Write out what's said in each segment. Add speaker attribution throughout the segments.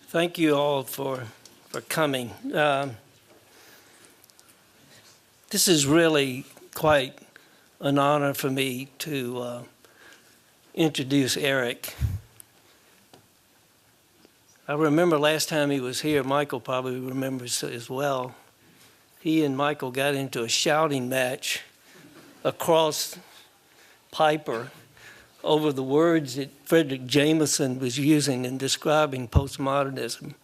Speaker 1: Thank you all for coming. This is really quite an honor for me to introduce Eric. I remember last time he was here, Michael probably remembers as well. He and Michael got into a shouting match across Piper over the words that Frederick Jameson was using in describing postmodernism.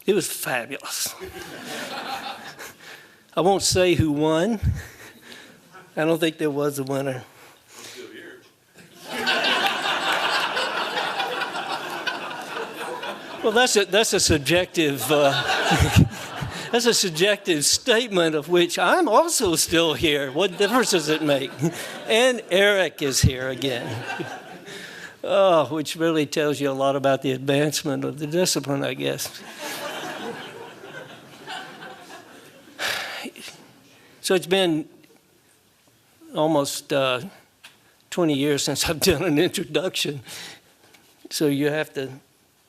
Speaker 1: It was fabulous. I won't say who won. I don't think there was a winner. Well, that's a subjective that's a subjective statement of which I'm also still here. What difference does it make? And Eric is here again. Which really tells you a lot about the advancement of the discipline, I guess. So it's been almost 20 years since I've done an introduction. So you have to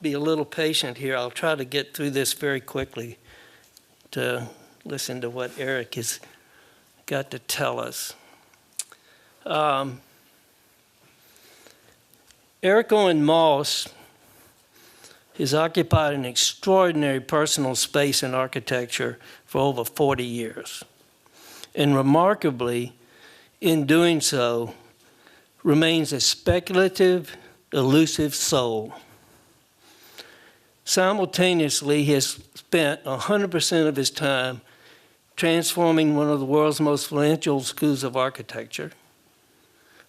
Speaker 1: be a little patient here. I'll try to get through this very quickly to listen to what Eric has got to tell us. Eric Owen Moss has occupied an extraordinary personal space in architecture for over 40 years. And remarkably, in doing so, remains a speculative, elusive soul. Simultaneously, he has spent 100% of his time transforming one of the world's most influential schools of architecture,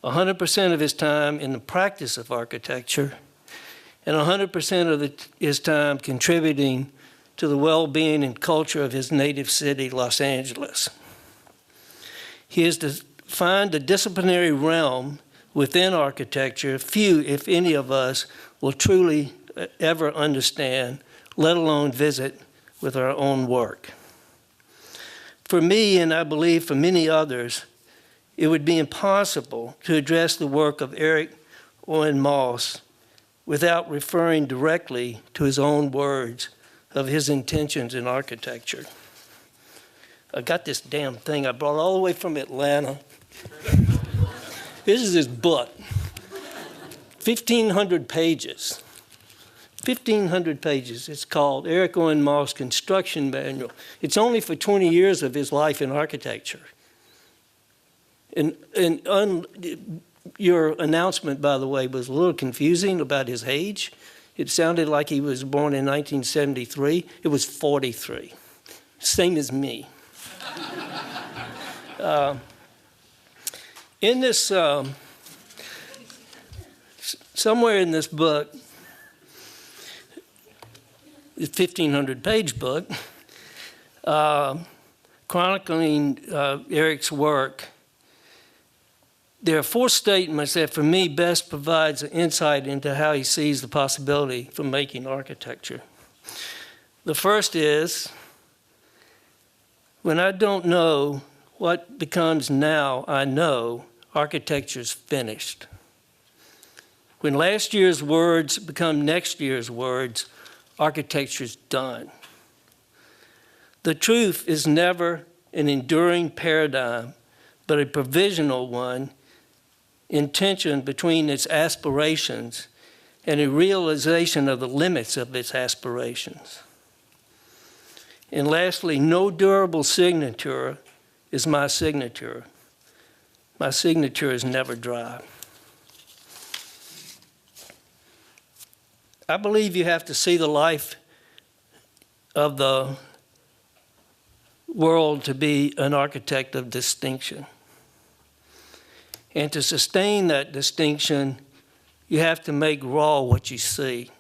Speaker 1: 100% of his time in the practice of architecture, and 100% of his time contributing to the well-being and culture of his native city, Los Angeles. He has defined the disciplinary realm within architecture few, if any of us, will truly ever understand, let alone visit with our own work. For me, and I believe for many others, it would be impossible to address the work of Eric Owen Moss without referring directly to his own words of his intentions in architecture. I got this damn thing I brought all the way from Atlanta. This is his book, 1,500 pages. 1,500 pages. It's called Eric Owen Moss Construction Manual. It's only for 20 years of his life in architecture. And your announcement, by the way, was a little confusing about his age. It sounded like he was born in 1973. It was 43, same as me. In this, somewhere in this book, the 1,500-page book, chronicling Eric's work, there are 4 statements that for me best provides an insight into how he sees the possibility for making architecture. The first is, when I don't know what becomes now, I know architecture's finished. When last year's words become next year's words, architecture's done. The truth is never an enduring paradigm, but a provisional one in tension between its aspirations and a realization of the limits of its aspirations. And lastly, no durable signature is my signature. My signature is never dry. I believe you have to see the life of the world to be an architect of distinction. And to sustain that distinction, you have to make raw what you see.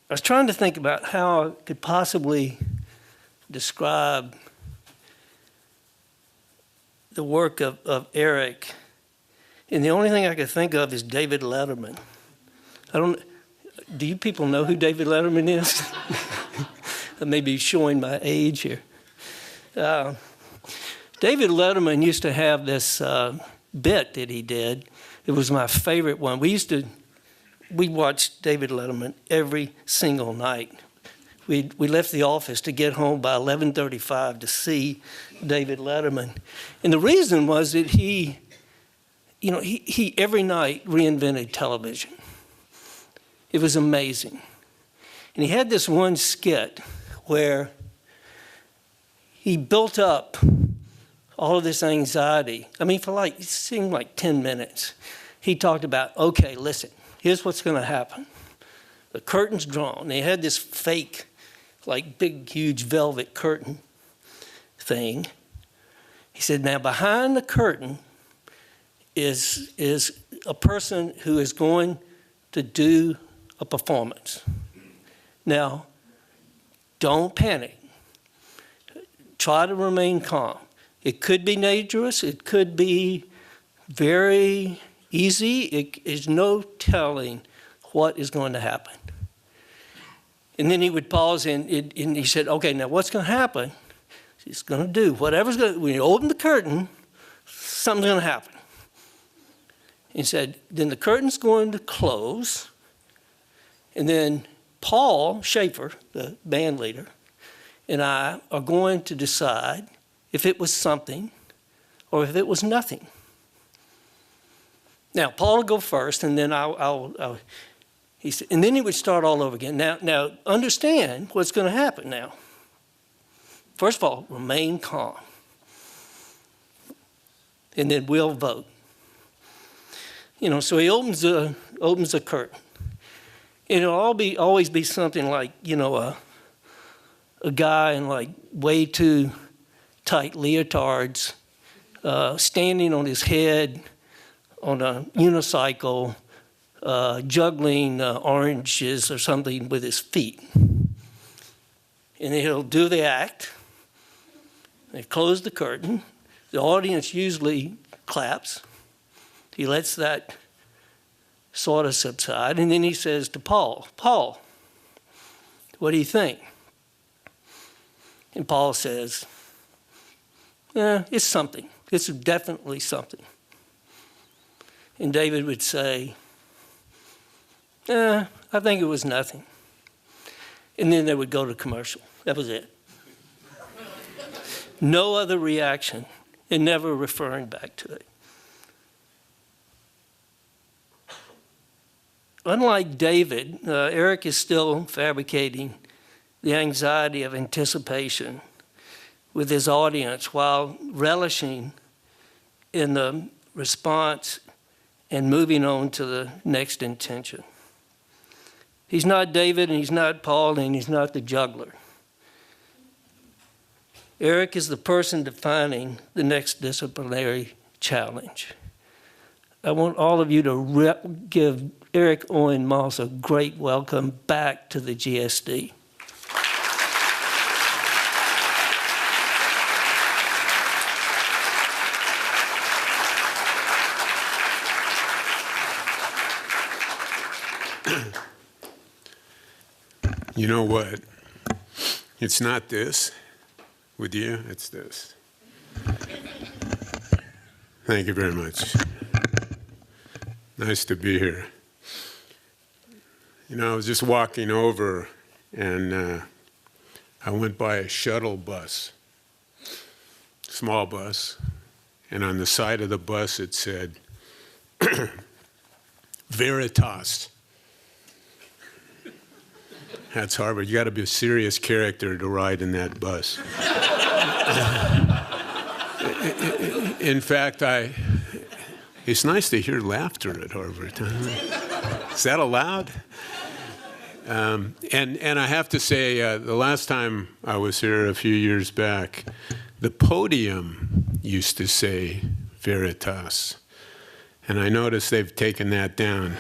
Speaker 1: I was trying to think about how I could possibly describe the work of Eric. And the only thing I could think of is David Letterman. Do you people know who David Letterman is? I may be showing my age here. David Letterman used to have this bit that he did. It was my favorite one. We used to we watched David Letterman every single night. We left the office to get home by 11:35 to see David Letterman. And the reason was that he every night reinvented television. It was amazing. And he had this one skit where he built up all of this anxiety. I mean, it seemed like 10 minutes. He talked about, okay, listen, here's what's going to happen. The curtain's drawn. They had this fake, big, huge velvet curtain thing. He said, now behind the curtain is a person who is going to do a performance. Now, don't panic. Try to remain calm. It could be dangerous. It could be very easy. It is no telling what is going to happen. And then he would pause and he said, okay, now what's going to happen? He's going to do whatever's going to, when you open the curtain, something's going to happen. He said, then the curtain's going to close, and then Paul Schaefer, the band leader, and I are going to decide if it was something or if it was nothing. Now, Paul will go first, and then he said, and then he would start all over again. Now, understand what's going to happen now. First of all, remain calm. And then we'll vote. So he opens the curtain. It'll always be something like, a guy in way too tight leotards, standing on his head on a unicycle, juggling oranges or something with his feet. And he'll do the act. They close the curtain. The audience usually claps. He lets that sort of subside, and then he says to Paul, what do you think? And Paul says, it's something. It's definitely something. And David would say, I think it was nothing. And then they would go to commercial. That was it. No other reaction, and never referring back to it. Unlike David, Eric is still fabricating the anxiety of anticipation with his audience while relishing in the response and moving on to the next intention. He's not David, and he's not Paul, and he's not the juggler. Eric is the person defining the next disciplinary challenge. I want all of you to give Eric Owen Moss a great welcome back to the GSD.
Speaker 2: You know what? It's not this with you, it's this. Thank you very much. Nice to be here. I was just walking over, and I went by a shuttle bus, small bus, and on the side of the bus it said, Veritas. That's Harvard. You got to be a serious character to ride in that bus. In fact, it's nice to hear laughter at Harvard. Is that allowed? And I have to say, the last time I was here a few years back, the podium used to say Veritas. And I noticed they've taken that down.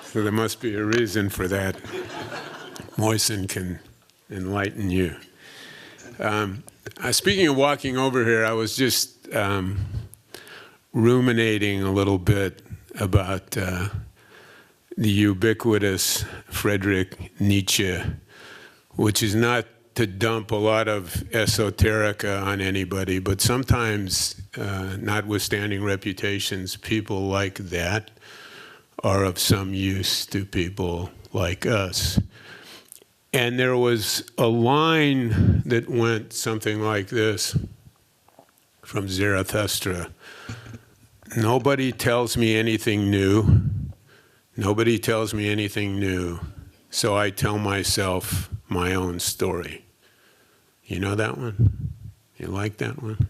Speaker 2: So there must be a reason for that. Moisen can enlighten you. Speaking of walking over here, I was just ruminating a little bit about the ubiquitous Friedrich Nietzsche, which is not to dump a lot of esoterica on anybody, but sometimes, notwithstanding reputations, people like that are of some use to people like us. And there was a line that went something like this from Zarathustra. Nobody tells me anything new. Nobody tells me anything new. So I tell myself my own story. You know that one? You like that one?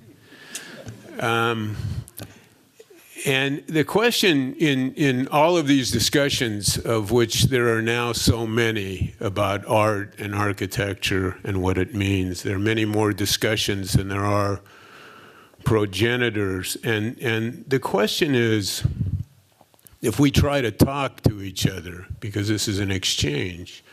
Speaker 2: And the question in all of these discussions, of which there are now so many about art and architecture and what it means, there are many more discussions than there are progenitors. And the question is, if we try to talk to each other, because this is an exchange,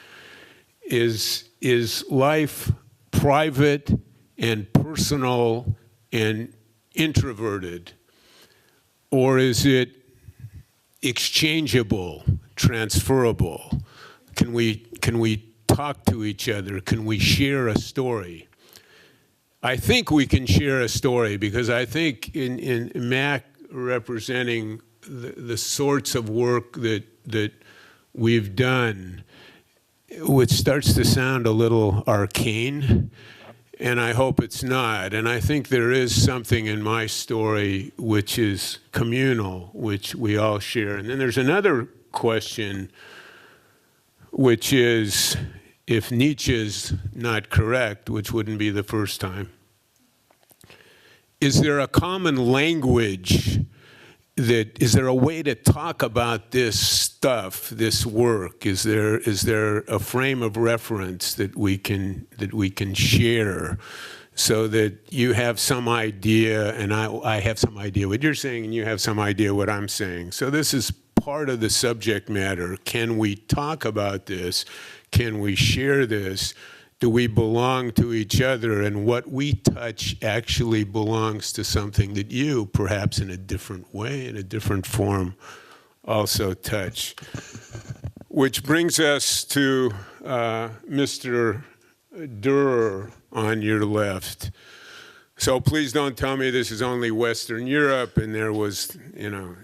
Speaker 2: is life private and personal and introverted? Or is it exchangeable, transferable? Can we talk to each other? Can we share a story? I think we can share a story, because I think in Mac representing the sorts of work that we've done, which starts to sound a little arcane, and I hope it's not. And I think there is something in my story which is communal, which we all share. And then there's another question, which is, if Nietzsche's not correct, which wouldn't be the first time, is there a common language? Is there a way to talk about this stuff, this work? Is there a frame of reference that we can share, so that you have some idea and I have some idea what you're saying and you have some idea what I'm saying? So this is part of the subject matter. Can we talk about this? Can we share this? Do we belong to each other? And what we touch actually belongs to something that you, perhaps in a different way, in a different form, also touch. Which brings us to Mr. Dürer on your left. So please don't tell me this is only Western Europe and there was,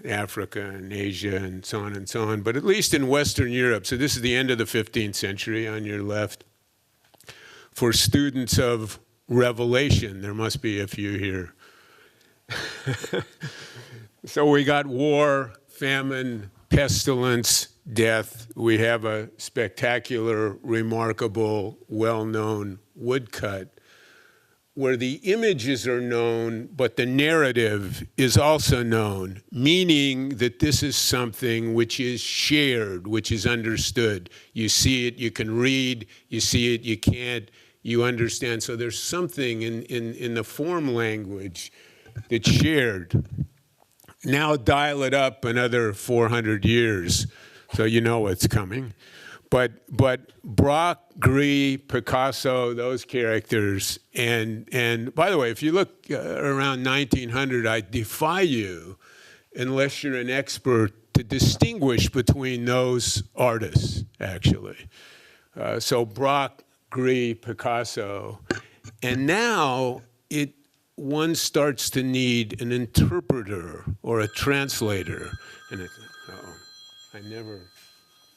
Speaker 2: Africa and Asia and so on and so on. But at least in Western Europe, so this is the end of the 15th century on your left. For students of Revelation, there must be a few here. So we got war, famine, pestilence, death. We have a spectacular, remarkable, well-known woodcut where the images are known, but the narrative is also known, meaning that this is something which is shared, which is understood. You see it, you can read, you see it, you can't, you understand. So there's something in the form language that's shared. Now dial it up another 400 years, so you know what's coming. But Braque, Gris, Picasso, those characters, and by the way, if you look around 1900, I defy you, unless you're an expert, to distinguish between those artists, actually. So Braque, Gris, Picasso, and now one starts to need an interpreter or a translator. And I never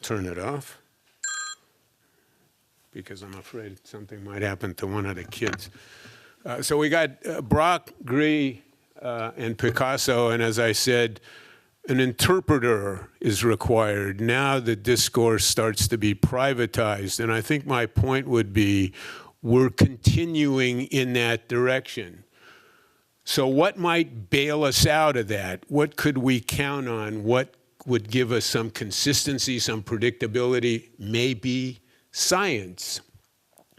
Speaker 2: turn it off, because I'm afraid something might happen to one of the kids. So we got Braque, Gris, and Picasso, and as I said, an interpreter is required. Now the discourse starts to be privatized, and I think my point would be we're continuing in that direction. So what might bail us out of that? What could we count on? What would give us some consistency, some predictability? Maybe science.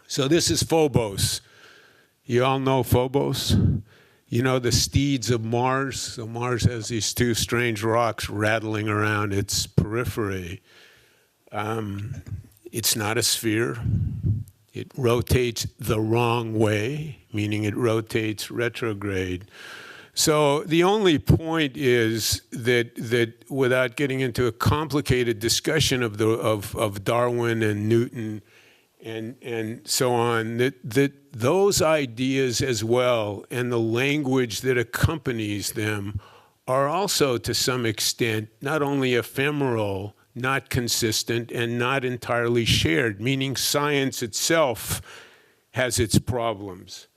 Speaker 2: So this is Phobos. You all know Phobos? You know the steeds of Mars? So Mars has these two strange rocks rattling around its periphery. It's not a sphere. It rotates the wrong way, meaning it rotates retrograde. So the only point is that without getting into a complicated discussion of Darwin and Newton and so on, that those ideas as well and the language that accompanies them are also, to some extent, not only ephemeral, not consistent, and not entirely shared, meaning science itself has its problems.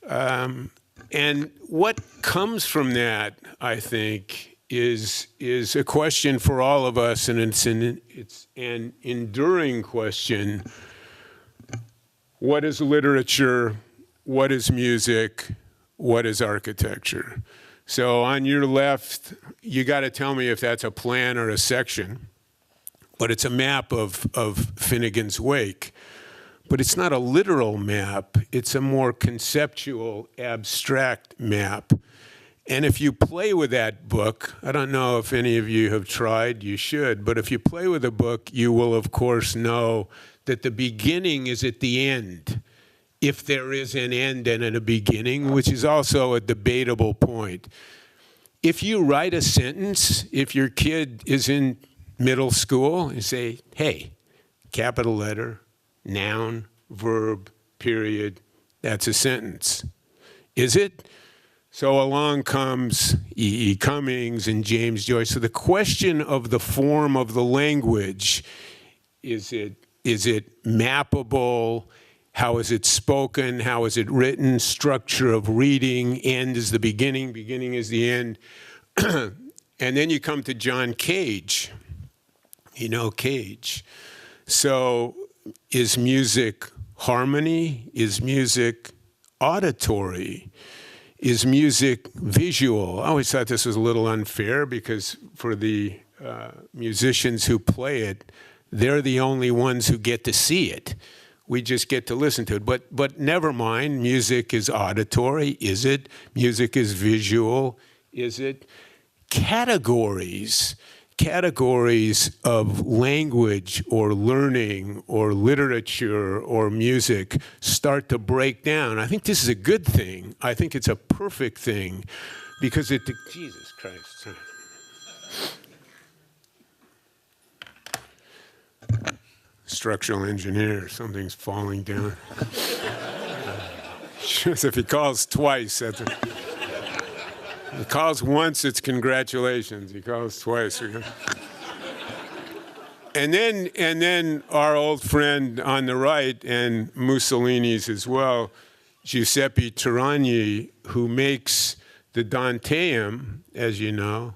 Speaker 2: And what comes from that, I think, is a question for all of us, and it's an enduring question. What is literature? What is music? What is architecture? So on your left, you got to tell me if that's a plan or a section, but it's a map of Finnegan's Wake. But it's not a literal map, it's a more conceptual, abstract map. And if you play with that book, I don't know if any of you have tried, you should, but if you play with a book, you will of course know that the beginning is at the end, if there is an end and a beginning, which is also a debatable point. If you write a sentence, if your kid is in middle school, and say, hey, capital letter, noun, verb, period, that's a sentence. Is it? So along comes E.E. Cummings and James Joyce. So the question of the form of the language, is it mappable? How is it spoken? How is it written? Structure of reading, end is the beginning, beginning is the end. And then you come to John Cage. You know Cage. So is music harmony? Is music auditory? Is music visual? I always thought this was a little unfair because for the musicians who play it, they're the only ones who get to see it. We just get to listen to it. But never mind, music is auditory. Is it? Music is visual. Is it? Categories of language or learning or literature or music start to break down. I think this is a good thing. I think it's a perfect thing because Jesus Christ. Structural engineer, something's falling down. If he calls twice, that's it. If he calls once, it's congratulations. He calls twice. And then our old friend on the right, and Mussolini's as well, Giuseppe Turagni, who makes the Danteum, as you know,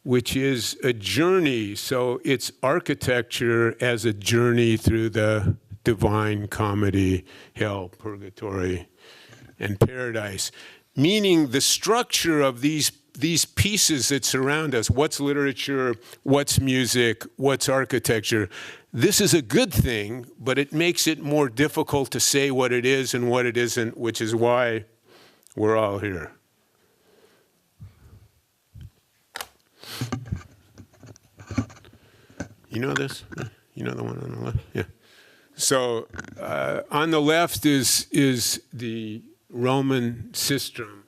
Speaker 2: which is a journey. So it's architecture as a journey through the divine comedy, hell, purgatory, and paradise. Meaning the structure of these pieces that surround us, what's literature, what's music, what's architecture, this is a good thing, but it makes it more difficult to say what it is and what it isn't, which is why we're all here. You know this? You know the one on the left? Yeah. So on the left is the Roman cistern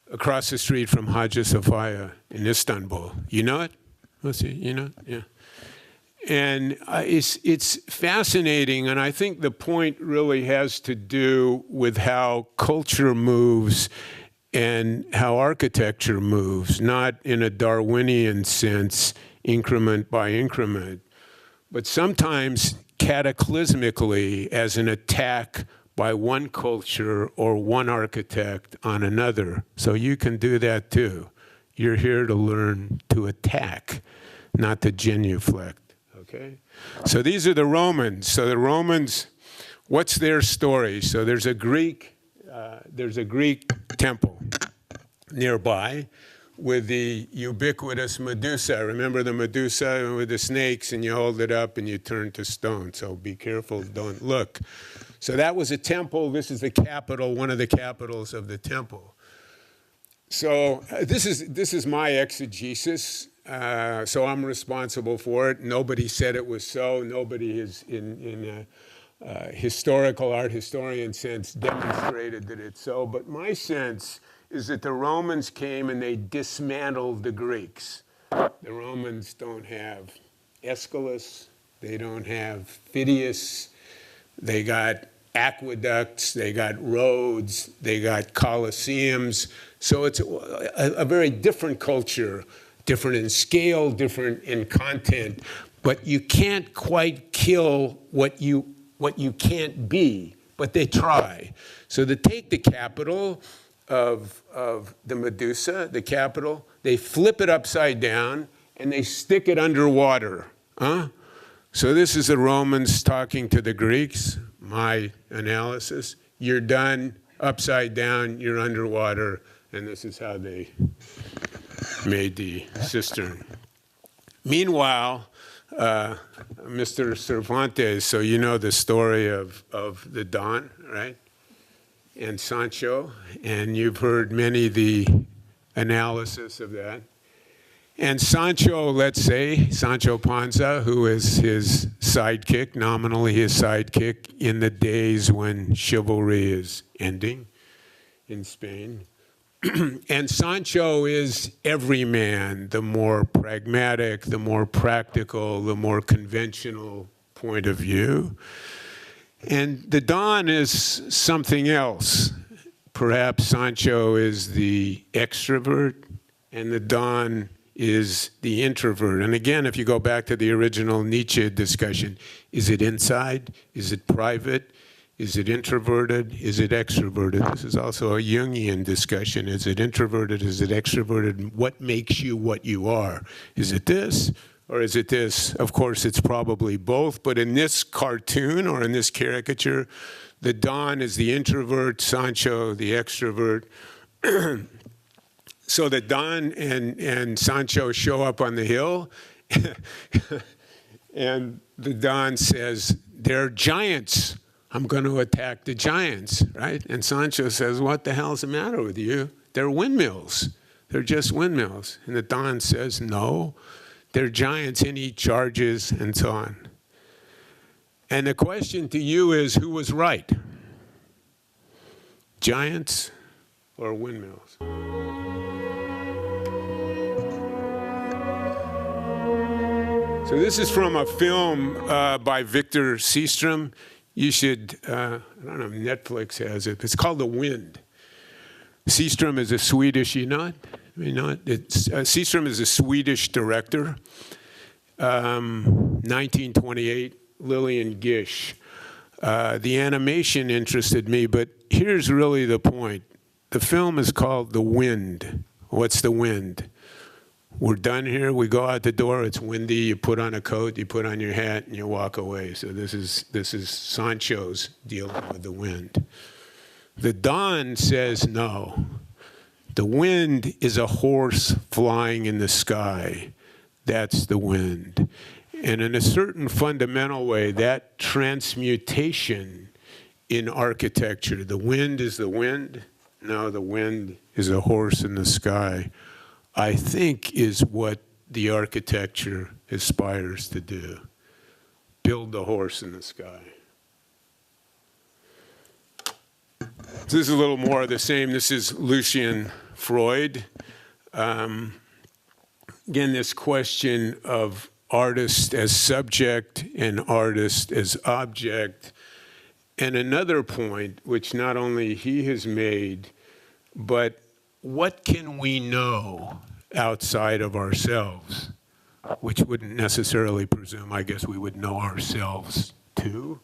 Speaker 2: across the street from Hagia Sophia in Istanbul. You know it? Let's see. You know it? Yeah. And it's fascinating, and I think the point really has to do with how culture moves and how architecture moves, not in a Darwinian sense, increment by increment, but sometimes cataclysmically as an attack by one culture or one architect on another. So you can do that too. You're here to learn to attack, not to genuflect, okay? So these are the Romans. So the Romans, what's their story? So there's a Greek temple nearby with the ubiquitous Medusa. Remember the Medusa with the snakes, and you hold it up and you turn to stone. So be careful, don't look. So that was a temple. This is the capital, one of the capitals of the temple. So this is my exegesis. So I'm responsible for it. Nobody said it was so. Nobody is in historical art historian sense demonstrated that it's so. But my sense is that the Romans came and they dismantled the Greeks. The Romans don't have Aeschylus. They don't have Phidias. They got aqueducts, they got roads, they got coliseums. So it's a very different culture, different in scale, different in content, but you can't quite kill what you can't be, but they try. So to take the capital of the Medusa, the capital, they flip it upside down and they stick it underwater. So this is the Romans talking to the Greeks, my analysis. You're done, upside down, you're underwater, and this is how they made the cistern. Meanwhile, Mr. Cervantes, so you know the story of the Don, right? And Sancho, and you've heard many the analysis of that. And Sancho, let's say, Sancho Panza, who is his sidekick, nominally his sidekick, in the days when chivalry is ending in Spain. And Sancho is every man, the more pragmatic, the more practical, the more conventional point of view. And the Don is something else. Perhaps Sancho is the extrovert, and the Don is the introvert. And again, if you go back to the original Nietzsche discussion, is it inside? Is it private? Is it introverted? Is it extroverted? This is also a Jungian discussion. Is it introverted? Is it extroverted? What makes you what you are? Is it this or is it this? Of course, it's probably both, but in this cartoon or in this caricature, the Don is the introvert, Sancho the extrovert. So the Don and Sancho show up on the hill, and the Don says, "They're giants. I'm going to attack the giants," right? And Sancho says, "What the hell's the matter with you? They're windmills. They're just windmills." And the Don says, "No, they're giants," and he charges and so on. And the question to you is, who was right? Giants or windmills? So this is from a film by Victor Seastrom. You should, I don't know if Netflix has it. It's called The Wind. Seastrom is a Swedish, Seastrom is a Swedish director. 1928, Lillian Gish. The animation interested me, but here's really the point. The film is called The Wind. What's the wind? We're done here, we go out the door, it's windy, you put on a coat, you put on your hat, and you walk away. So this is Sancho's dealing with the wind. The Don says no. The wind is a horse flying in the sky. That's the wind. And in a certain fundamental way, that transmutation in architecture, the wind is the wind, now the wind is a horse in the sky, I think is what the architecture aspires to do. Build the horse in the sky. So this is a little more of the same. This is Lucian Freud. Again, this question of artist as subject and artist as object. And another point, which not only he has made, but what can we know outside of ourselves? Which wouldn't necessarily presume, I guess we would know ourselves too,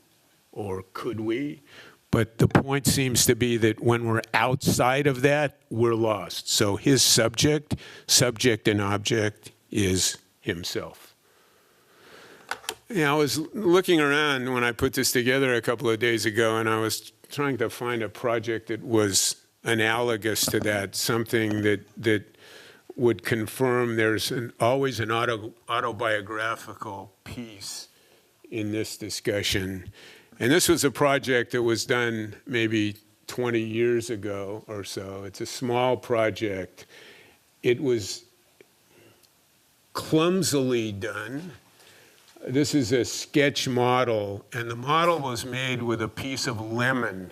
Speaker 2: or could we? But the point seems to be that when we're outside of that, we're lost. So his subject and object is himself. I was looking around when I put this together a couple of days ago, and I was trying to find a project that was analogous to that, something that would confirm there's always an autobiographical piece in this discussion. And this was a project that was done maybe 20 years ago or so. It's a small project. It was clumsily done. This is a sketch model, and the model was made with a piece of lemon.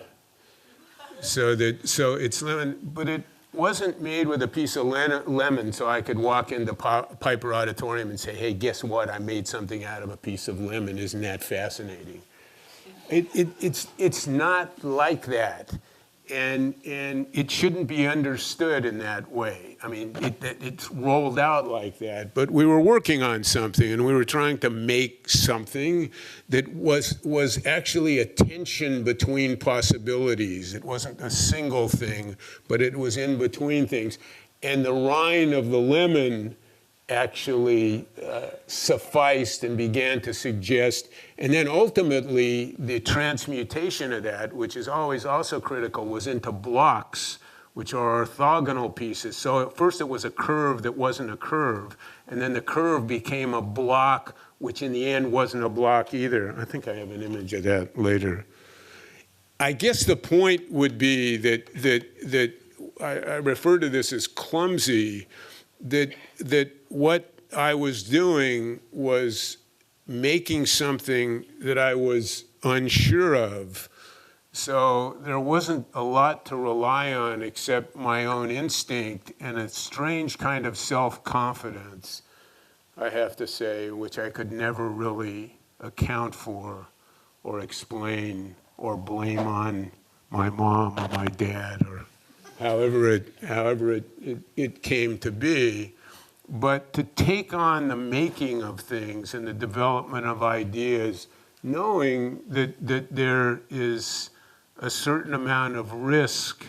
Speaker 2: So it's lemon, but it wasn't made with a piece of lemon so I could walk into Piper Auditorium and say, "Hey, guess what? I made something out of a piece of lemon. Isn't that fascinating?" It's not like that. And it shouldn't be understood in that way. I mean, it's rolled out like that. But we were working on something, and we were trying to make something that was actually a tension between possibilities. It wasn't a single thing, but it was in between things. And the rind of the lemon actually sufficed and began to suggest, and then ultimately the transmutation of that, which is always also critical, was into blocks, which are orthogonal pieces. So at first it was a curve that wasn't a curve, and then the curve became a block, which in the end wasn't a block either. I think I have an image of that later. I guess the point would be that I refer to this as clumsy, that what I was doing was making something that I was unsure of. So there wasn't a lot to rely on except my own instinct and a strange kind of self-confidence, I have to say, which I could never really account for or explain or blame on my mom or my dad or however it came to be. But to take on the making of things and the development of ideas, knowing that there is a certain amount of risk,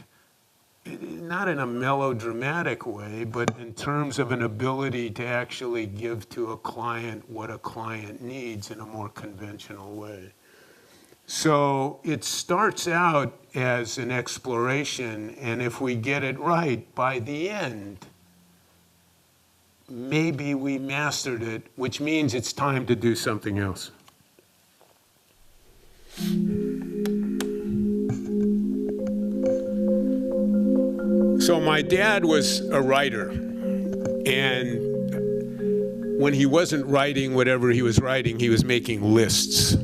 Speaker 2: not in a melodramatic way, but in terms of an ability to actually give to a client what a client needs in a more conventional way. So it starts out as an exploration, and if we get it right, by the end, maybe we mastered it, which means it's time to do something else. So my dad was a writer, and when he wasn't writing whatever he was writing, he was making lists.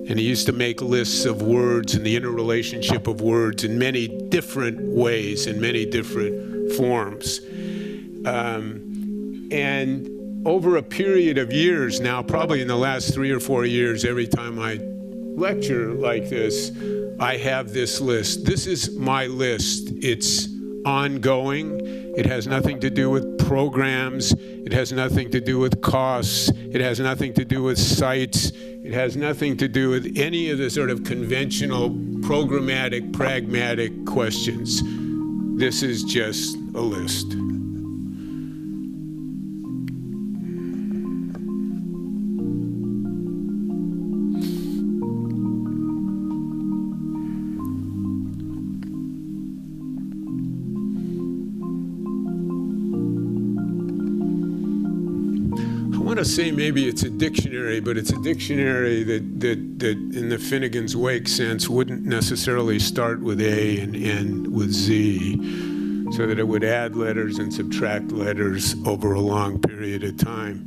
Speaker 2: And he used to make lists of words and the interrelationship of words in many different ways, in many different forms. And over a period of years now, probably in the last 3 or 4 years, every time I lecture like this, I have this list. This is my list. It's ongoing. It has nothing to do with programs. It has nothing to do with costs. It has nothing to do with sites. It has nothing to do with any of the sort of conventional, programmatic, pragmatic questions. This is just a list. I want to say maybe it's a dictionary, but it's a dictionary that in the Finnegan's Wake sense wouldn't necessarily start with A and end with Z, so that it would add letters and subtract letters over a long period of time.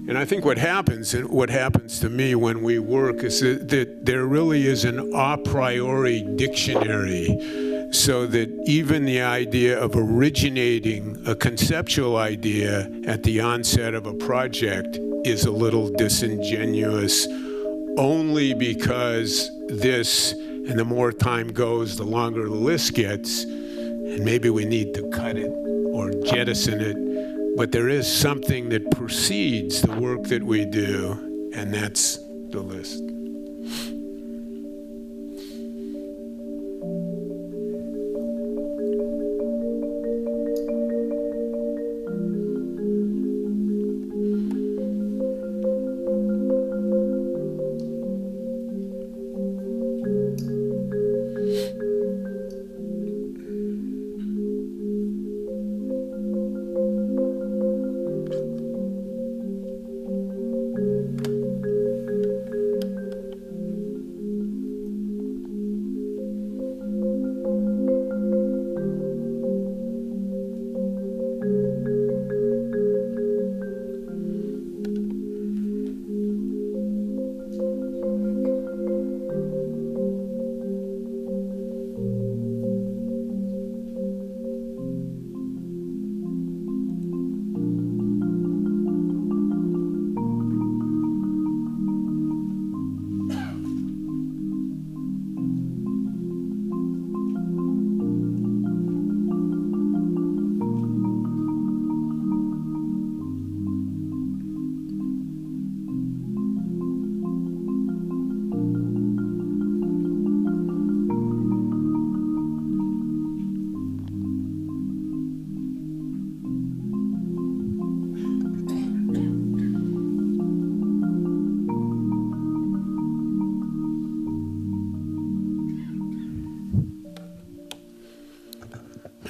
Speaker 2: And I think what happens to me when we work is that there really is an a priori dictionary, so that even the idea of originating a conceptual idea at the onset of a project is a little disingenuous, only because this, and the more time goes, the longer the list gets, and maybe we need to cut it or jettison it, but there is something that precedes the work that we do, and that's the list.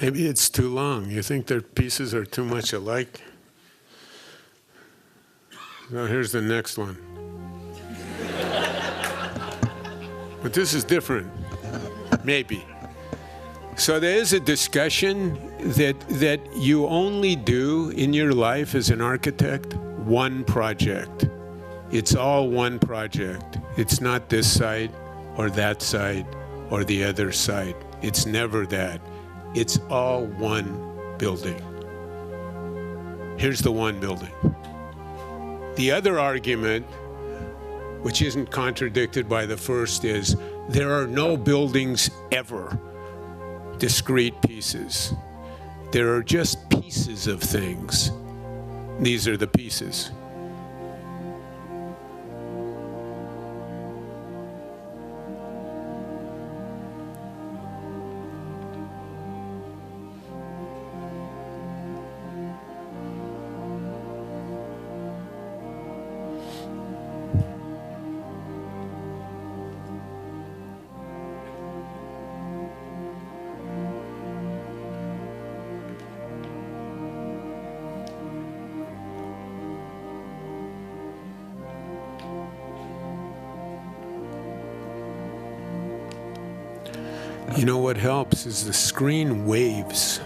Speaker 2: Maybe it's too long. You think their pieces are too much alike? Now here's the next one. But this is different, maybe. So there is a discussion that you only do in your life as an architect one project. It's all one project. It's not this side or that side or the other side. It's never that. It's all one building. Here's the one building. The other argument, which isn't contradicted by the first, is there are no buildings ever, discrete pieces. There are just pieces of things. These are the pieces. You know what helps is the screen waves.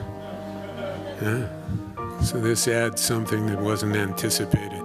Speaker 2: Yeah? So this adds something that wasn't anticipated.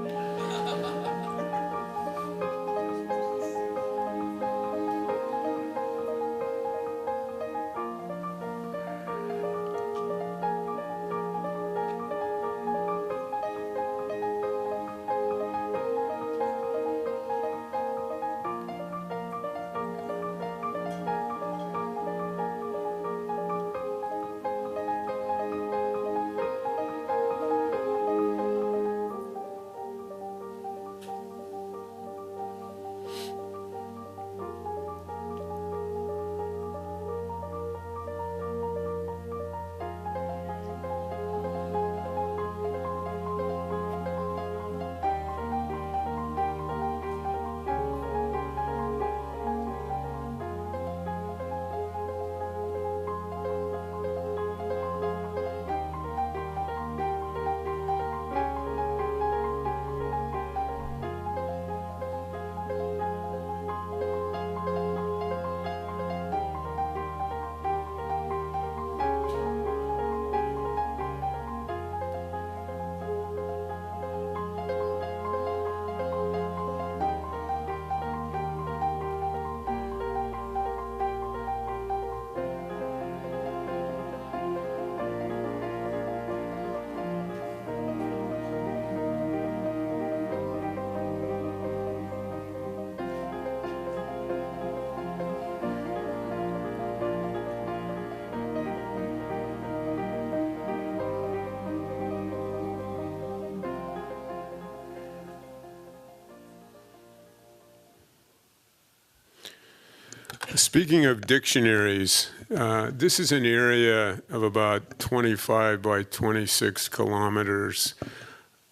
Speaker 2: Speaking of dictionaries, this is an area of about 25 by 26 kilometers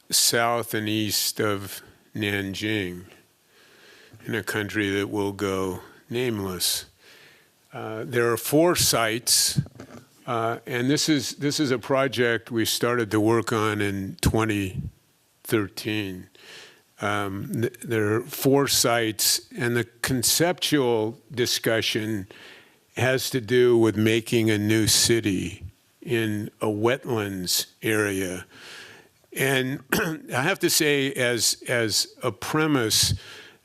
Speaker 2: south and east of Nanjing, in a country that will go nameless. There are 4 sites, and this is a project we started to work on in 2013. There are 4 sites, and the conceptual discussion has to do with making a new city in a wetlands area. And I have to say, as a premise,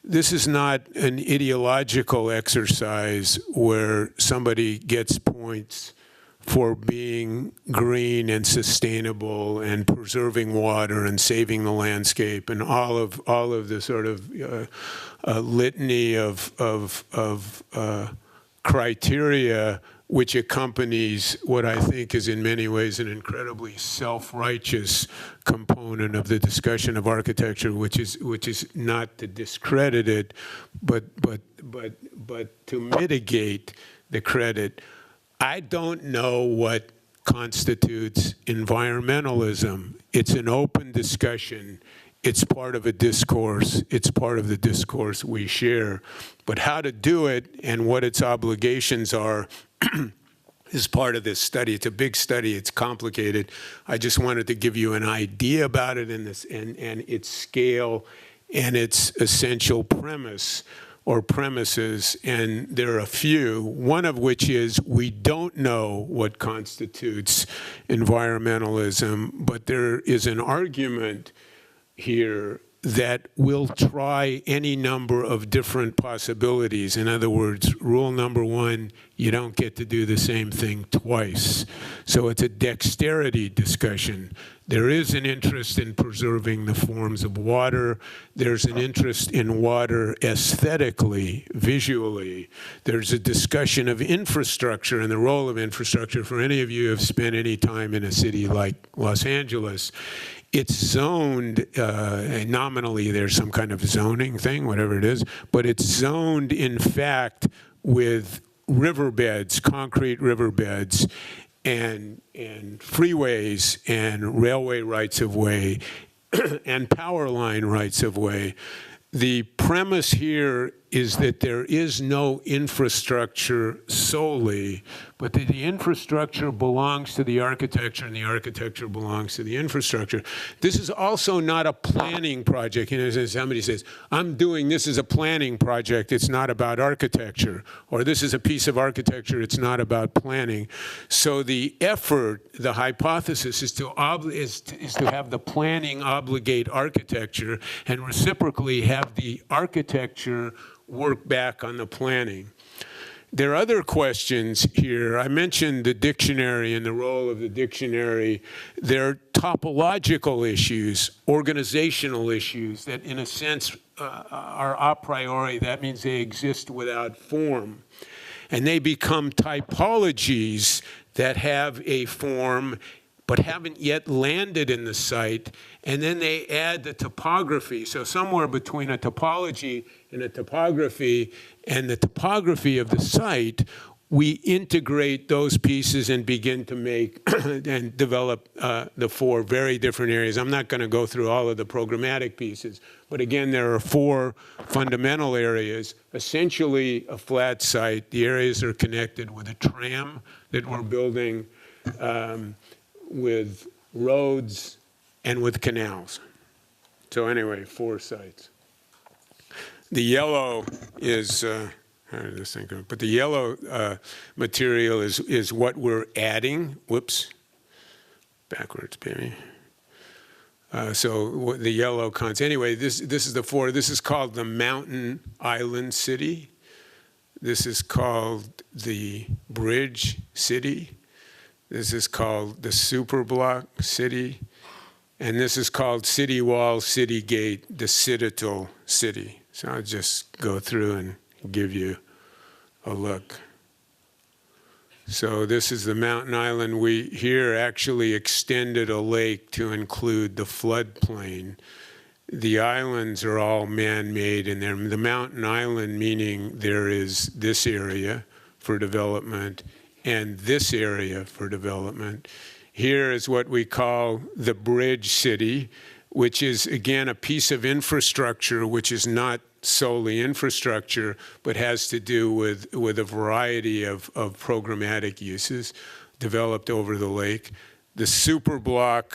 Speaker 2: this is not an ideological exercise where somebody gets points for being green and sustainable and preserving water and saving the landscape and all of the sort of litany of criteria which accompanies what I think is in many ways an incredibly self-righteous component of the discussion of architecture, which is not to discredit it, but to mitigate the credit. I don't know what constitutes environmentalism. It's an open discussion. It's part of a discourse. It's part of the discourse we share. But how to do it and what its obligations are is part of this study. It's a big study. It's complicated. I just wanted to give you an idea about it and its scale and its essential premise or premises, and there are a few, one of which is we don't know what constitutes environmentalism, but there is an argument here that will try any number of different possibilities. In other words, rule number one, you don't get to do the same thing twice. So it's a dexterity discussion. There is an interest in preserving the forms of water. There's an interest in water aesthetically, visually. There's a discussion of infrastructure and the role of infrastructure. For any of you who have spent any time in a city like Los Angeles, it's zoned, nominally there's some kind of zoning thing, whatever it is, but it's zoned in fact with riverbeds, concrete riverbeds, and freeways and railway rights of way and power line rights of way. The premise here is that there is no infrastructure solely, but that the infrastructure belongs to the architecture and the architecture belongs to the infrastructure. This is also not a planning project. You know, somebody says, I'm doing this as a planning project, it's not about architecture. Or this is a piece of architecture, it's not about planning. So the effort, the hypothesis is to have the planning obligate architecture and reciprocally have the architecture work back on the planning. There are other questions here. I mentioned the dictionary and the role of the dictionary. There are topological issues, organizational issues that in a sense are a priori. That means they exist without form. And they become typologies that have a form but haven't yet landed in the site, and then they add the topography. So somewhere between a topology and a topography and the topography of the site, we integrate those pieces and begin to make and develop the four very different areas. I'm not going to go through all of the programmatic pieces, but again, there are four fundamental areas. Essentially a flat site. The areas are connected with a tram that we're building, with roads and with canals. So anyway, four sites. The yellow is, how did this thing go? But the yellow material is what we're adding. Whoops, backwards, baby. So the yellow cons. Anyway, this is the four. This is called the Mountain Island City. This is called the Bridge City. This is called the Superblock City, and this is called City Wall, City Gate, the Citadel City. So I'll just go through and give you a look. So this is the Mountain Island. We here actually extended a lake to include the floodplain. The islands are all man-made, and they're the Mountain Island, meaning there is this area for development and this area for development. Here is what we call the Bridge City, which is, again, a piece of infrastructure which is not solely infrastructure, but has to do with a variety of programmatic uses developed over the lake. The Superblock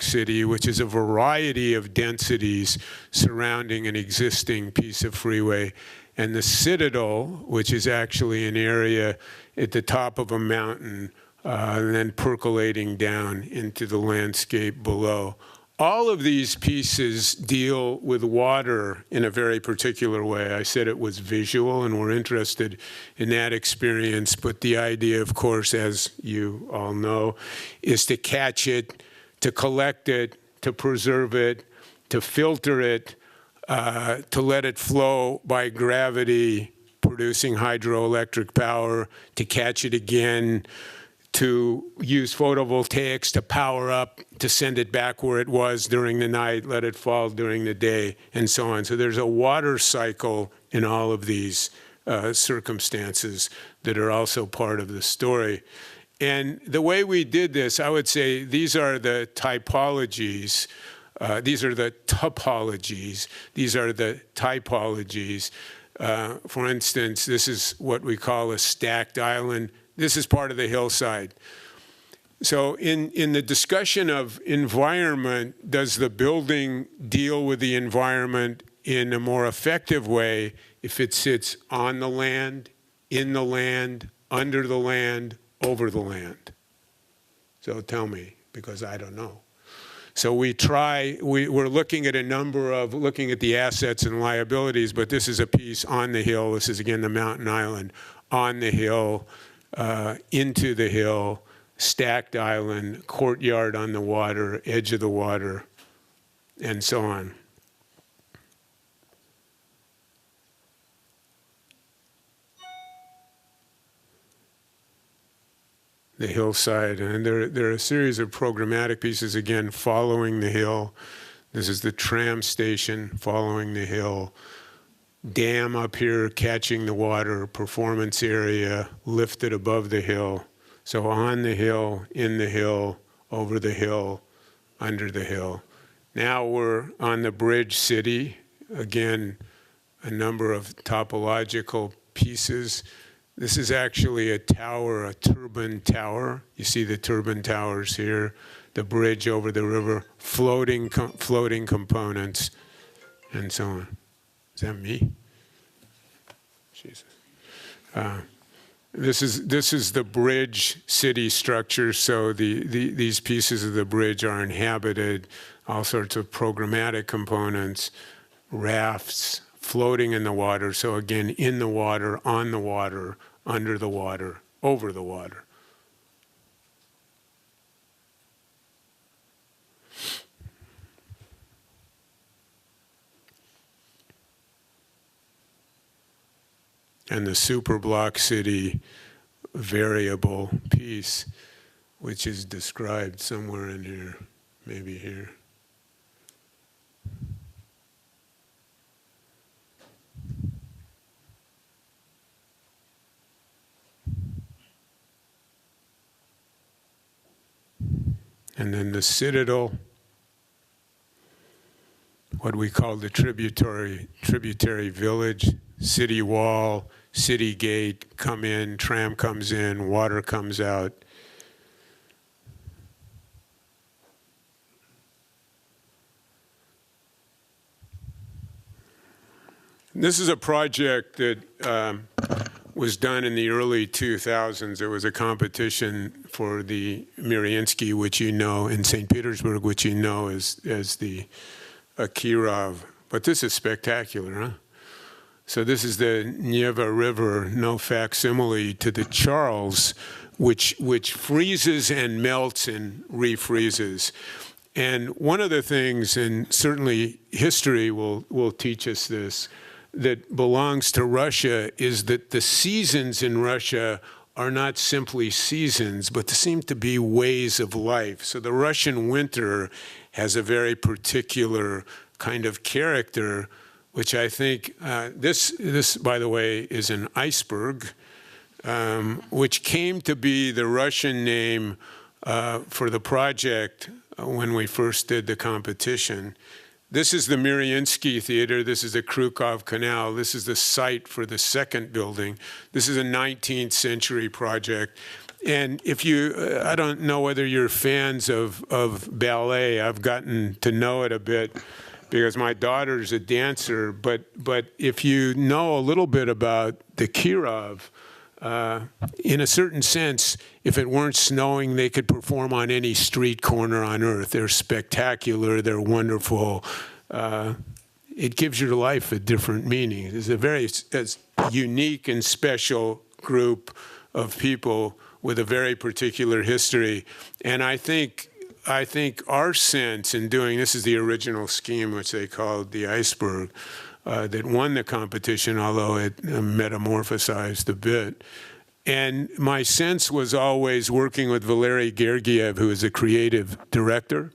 Speaker 2: City, which is a variety of densities surrounding an existing piece of freeway. And the Citadel, which is actually an area at the top of a mountain, and then percolating down into the landscape below. All of these pieces deal with water in a very particular way. I said it was visual, and we're interested in that experience, but the idea, of course, as you all know, is to catch it, to collect it, to preserve it, to filter it, to let it flow by gravity, producing hydroelectric power, to catch it again, to use photovoltaics to power up, to send it back where it was during the night, let it fall during the day, and so on. So there's a water cycle in all of these circumstances that are also part of the story. And the way we did this, I would say these are the typologies. These are the topologies. These are the typologies. For instance, this is what we call a stacked island. this is part of the hillside. So in the discussion of environment, does the building deal with the environment in a more effective way if it sits on the land, in the land, under the land, over the land? So tell me, because I don't know. So we're looking at looking at the assets and liabilities, but this is a piece on the hill. This is, again, the mountain island, on the hill, into the hill, stacked island, courtyard on the water, edge of the water, and so on. The hillside, and there are a series of programmatic pieces, again, following the hill. This is the tram station following the hill. Dam up here catching the water, performance area lifted above the hill. So on the hill, in the hill, over the hill, under the hill. Now we're on the bridge city. Again, a number of topological pieces. This is actually a tower, a turbine tower. You see the turbine towers here, the bridge over the river, floating components, and so on. Is that me? Jesus. This is the bridge city structure. So these pieces of the bridge are inhabited, all sorts of programmatic components, rafts, floating in the water. So again, in the water, on the water, under the water, over the water. And the superblock city variable piece, which is described somewhere in here, maybe here. And then the citadel, what we call the tributary village, city wall, city gate, come in, tram comes in, water comes out. This is a project that was done in the early 2000s. There was a competition for the Muriinsky, which you know, in St. Petersburg, which you know as the Kirov. But this is spectacular, huh? So this is the Neva River, no facsimile to the Charles, which freezes and melts and refreezes. And one of the things, and certainly history will teach us this, that belongs to Russia is that the seasons in Russia are not simply seasons, but they seem to be ways of life. So the Russian winter has a very particular kind of character, which I think, this, by the way, is an iceberg, which came to be the Russian name for the project when we first did the competition. This is the Muriinsky Theater. This is the Krukov Canal. This is the site for the second building. This is a 19th century project. And if you, I don't know whether you're fans of ballet. I've gotten to know it a bit because my daughter's a dancer. But if you know a little bit about the Kirov, in a certain sense, if it weren't snowing, they could perform on any street corner on earth. They're spectacular. They're wonderful. It gives your life a different meaning. It's a very unique and special group of people with a very particular history. And I think our sense in doing, this is the original scheme, which they called the iceberg, that won the competition, although it metamorphosized a bit. And my sense was always working with Valery Gergiev, who is a creative director,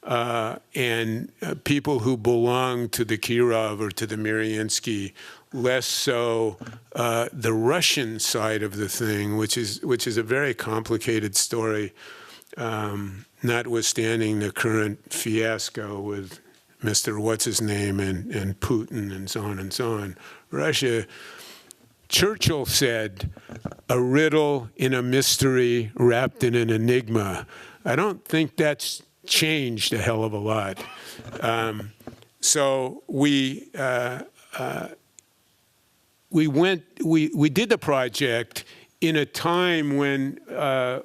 Speaker 2: and people who belong to the Kirov or to the Muriinsky, less so the Russian side of the thing, which is a very complicated story, notwithstanding the current fiasco with Mr. What's-his-name and Putin and so on and so on. Russia Churchill said, "A riddle in a mystery wrapped in an enigma." I don't think that's changed a hell of a lot. So we did the project in a time when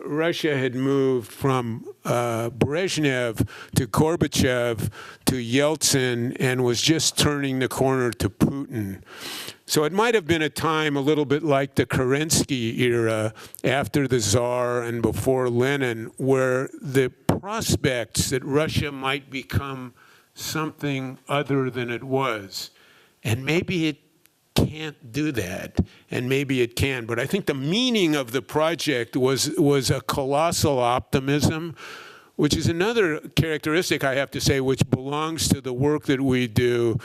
Speaker 2: Russia had moved from Brezhnev to Gorbachev to Yeltsin and was just turning the corner to Putin. So it might have been a time a little bit like the Kerensky era after the Tsar and before Lenin, where the prospects that Russia might become something other than it was. And maybe it can't do that, and maybe it can. But I think the meaning of the project was a colossal optimism, which is another characteristic, I have to say, which belongs to the work that we do,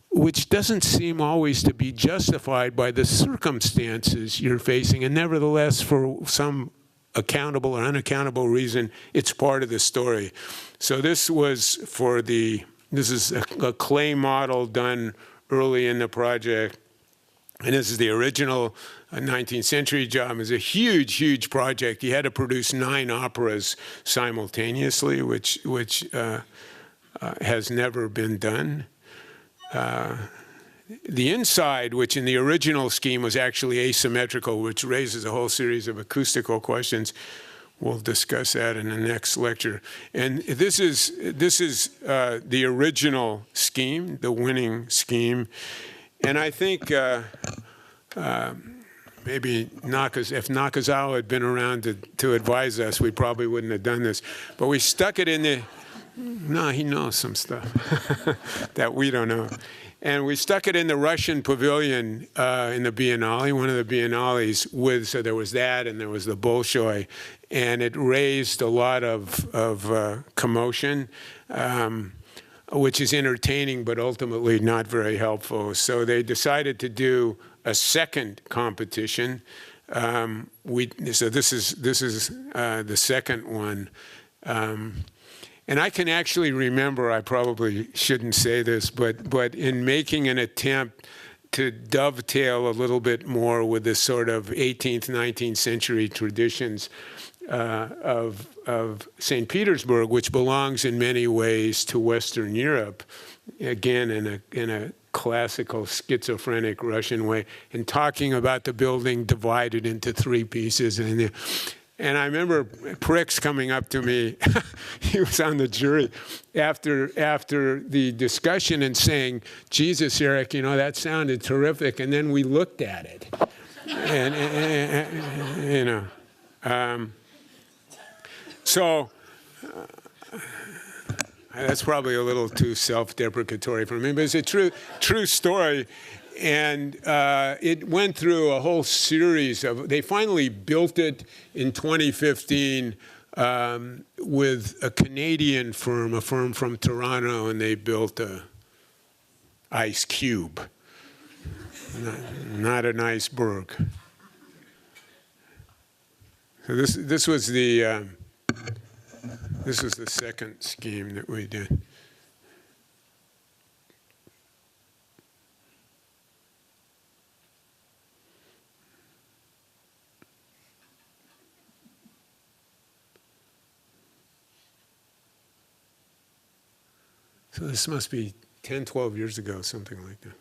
Speaker 2: which doesn't seem always to be justified by the circumstances you're facing. And nevertheless, for some accountable or unaccountable reason, it's part of the story. So this is a clay model done early in the project. And this is the original 19th century job. It was a huge, huge project. He had to produce 9 operas simultaneously, which has never been done. The inside, which in the original scheme was actually asymmetrical, which raises a whole series of acoustical questions. We'll discuss that in the next lecture. And this is the original scheme, the winning scheme. And I think maybe if Nakazawa had been around to advise us, we probably wouldn't have done this. But we stuck it in the, no, he knows some stuff that we don't know. And we stuck it in the Russian pavilion in the Biennale, one of the Biennales, so there was that and there was the Bolshoi. And it raised a lot of commotion. Which is entertaining, but ultimately not very helpful. So they decided to do a second competition. So this is the second one. And I can actually remember, I probably shouldn't say this, but in making an attempt to dovetail a little bit more with the sort of 18th, 19th century traditions of St. Petersburg, which belongs in many ways to Western Europe, again in a classical schizophrenic Russian way, and talking about the building divided into 3 pieces. And I remember Prix coming up to me, he was on the jury, after the discussion and saying, "Jesus, Eric, that sounded terrific." And then we looked at it. So that's probably a little too self-deprecatory for me, but it's a true story. And it went through a whole series they finally built it in 2015 with a Canadian firm, a firm from Toronto, and they built a ice cube, not an iceberg. So this was the second scheme that we did. So this must be 10, 12 years ago, something like that.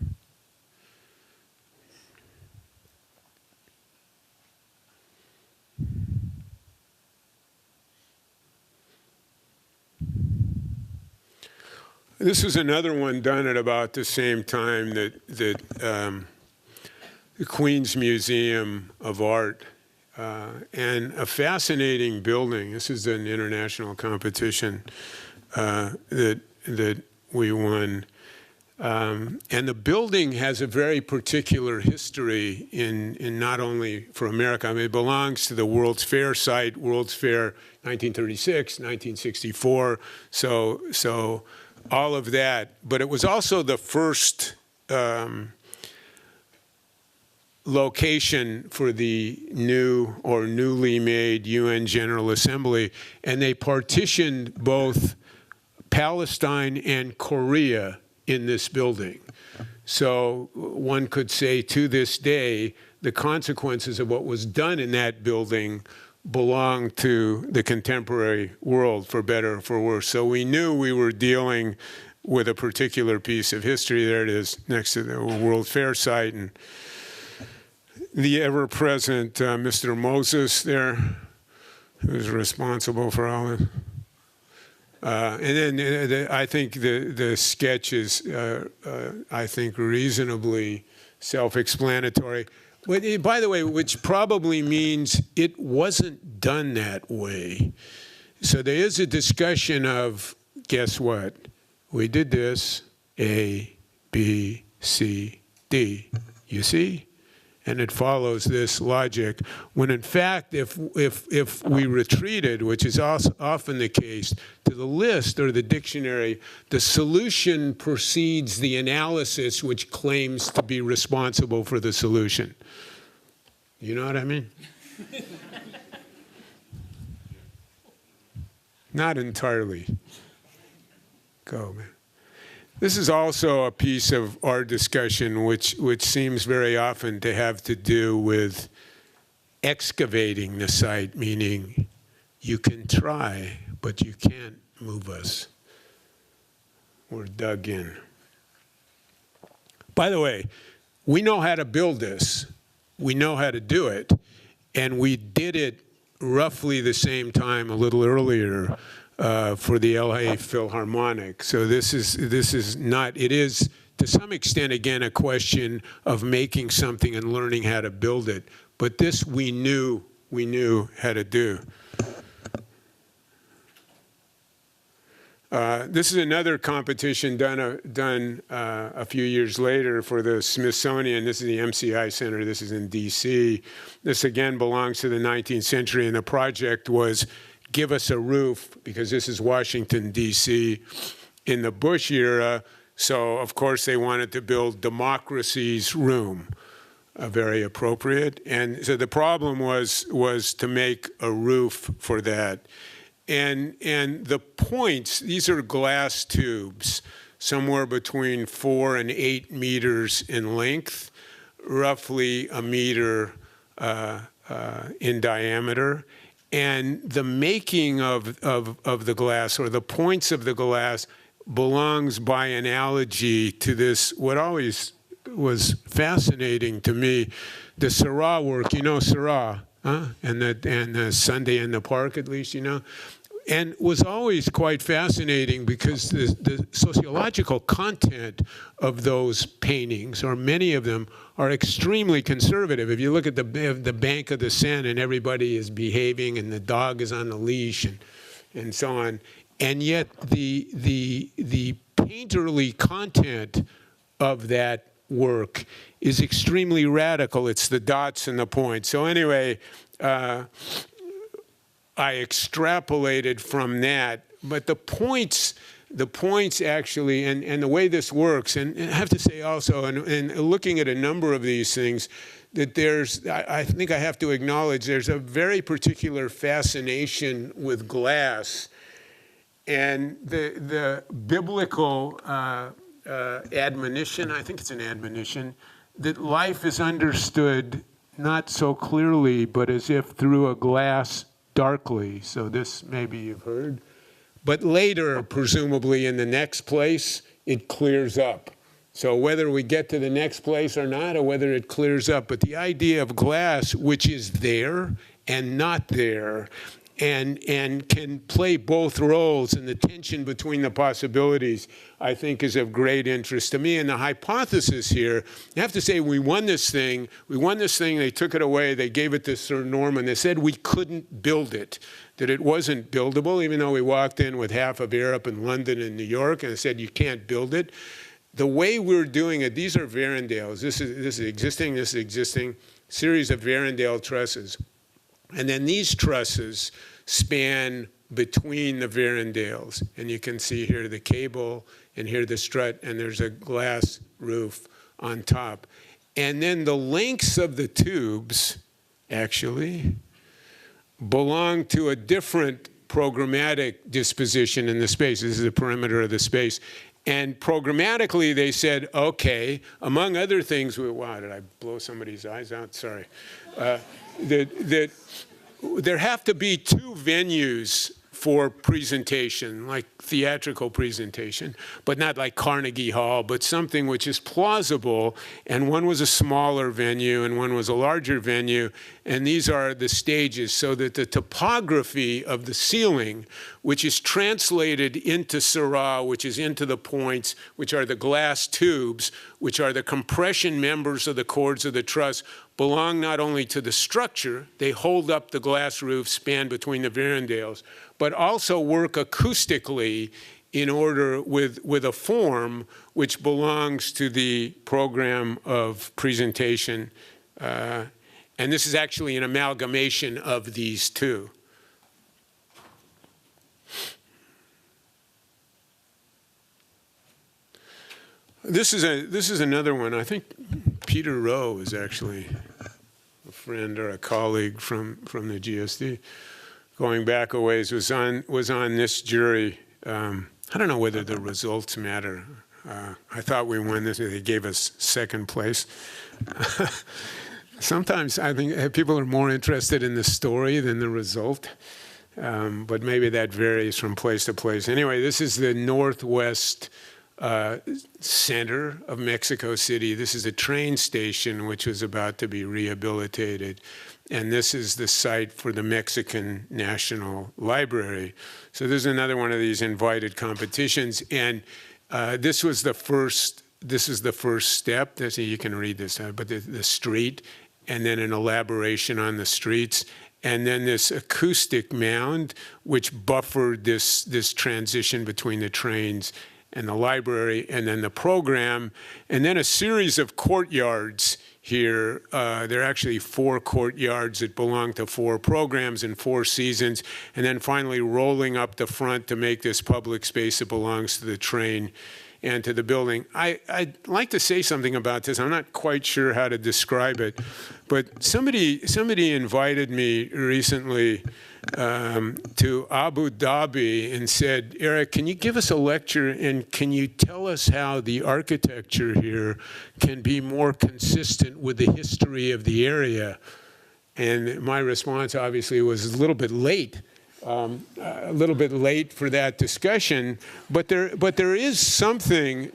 Speaker 2: This was another one done at about the same time that the Queen's Museum of Art, and a fascinating building. This is an international competition that we won. And the building has a very particular history in not only for America. I mean, it belongs to the World's Fair site, World's Fair 1936, 1964. So all of that. But it was also the first location for the new or newly made UN General Assembly. And they partitioned both Palestine and Korea in this building. So one could say to this day, the consequences of what was done in that building belong to the contemporary world, for better or for worse. So we knew we were dealing with a particular piece of history. There it is, next to the World Fair site, and the ever-present Mr. Moses there, who's responsible for all of it. And then I think the sketch is, I think, reasonably self-explanatory. By the way, which probably means it wasn't done that way. So there is a discussion of, guess what? We did this, A, B, C, D. You see? And it follows this logic, when in fact, if we retreated, which is often the case, to the list or the dictionary, the solution precedes the analysis which claims to be responsible for the solution. You know what I mean? Not entirely. Go, man. This is also a piece of our discussion which seems very often to have to do with excavating the site, meaning you can try, but you can't move us. We're dug in. By the way, we know how to build this. We know how to do it. And we did it roughly the same time, a little earlier, for the LA Philharmonic. So this is not, it is to some extent, again, a question of making something and learning how to build it. But this we knew how to do. This is another competition done a few years later for the Smithsonian. This is the MCI Center. This is in DC. This again belongs to the 19th century, and the project was give us a roof, because this is Washington, D.C. in the Bush era. So, of course, they wanted to build democracy's room, very appropriate. And so the problem was to make a roof for that. And the points, these are glass tubes, somewhere between 4 and 8 meters in length, roughly a meter in diameter. And the making of the glass, or the points of the glass, belongs by analogy to this, what always was fascinating to me, the Seurat work. You know Seurat, huh? And the Sunday in the Park, at least, you know? And was always quite fascinating because the sociological content of those paintings, or many of them, are extremely conservative. If you look at the bank of the Seine and everybody is behaving and the dog is on the leash and so on, and yet the painterly content of that work is extremely radical. It's the dots and the points. So anyway, I extrapolated from that, but the points actually, and the way this works, and I have to say also, and looking at a number of these things, that I think I have to acknowledge there's a very particular fascination with glass, and the biblical admonition, I think it's an admonition, that life is understood not so clearly, but as if through a glass darkly. So this maybe you've heard. But later, presumably in the next place, it clears up. So whether we get to the next place or not, or whether it clears up, but the idea of glass, which is there and not there, and can play both roles, and the tension between the possibilities, I think, is of great interest to me. And the hypothesis here, I have to say, we won this thing, they took it away, they gave it to Sir Norman, they said we couldn't build it, that it wasn't buildable, even though we walked in with half of Europe and London and New York, and they said you can't build it. The way we're doing it, these are Varandales, this is existing, series of Varandale trusses. And then these trusses span between the Varandales. And you can see here the cable, and here the strut, and there's a glass roof on top. And then the lengths of the tubes, actually, belong to a different programmatic disposition in the space. This is the perimeter of the space. And programmatically, they said, okay, among other things, wow, did I blow somebody's eyes out? Sorry. That there have to be two venues for presentation, like theatrical presentation, but not like Carnegie Hall, but something which is plausible. And one was a smaller venue and one was a larger venue. And these are the stages, so that the topography of the ceiling, which is translated into Seurat, which is into the points, which are the glass tubes, which are the compression members of the cords of the truss, belong not only to the structure, they hold up the glass roof span between the verandales, but also work acoustically in order with a form which belongs to the program of presentation. And this is actually an amalgamation of these two. This is another one. I think Peter Rowe is actually a friend or a colleague from the GSD. Going back a ways, was on this jury. I don't know whether the results matter. I thought we won this. They gave us second place. Sometimes I think people are more interested in the story than the result. But maybe that varies from place to place. Anyway, this is the northwest center of Mexico City. This is a train station which was about to be rehabilitated. And this is the site for the Mexican National Library. So there's another one of these invited competitions. And this was the first step. You can read this, but the street, and then an elaboration on the streets. And then this acoustic mound, which buffered this transition between the trains and the library, and then the program, and then a series of courtyards here. There are actually 4 courtyards that belong to 4 programs and 4 seasons, and then finally rolling up the front to make this public space that belongs to the train and to the building. I'd like to say something about this. I'm not quite sure how to describe it, but somebody invited me recently to Abu Dhabi and said, Eric, can you give us a lecture and can you tell us how the architecture here can be more consistent with the history of the area? And my response obviously was a little bit late. A little bit late for that discussion, but there is something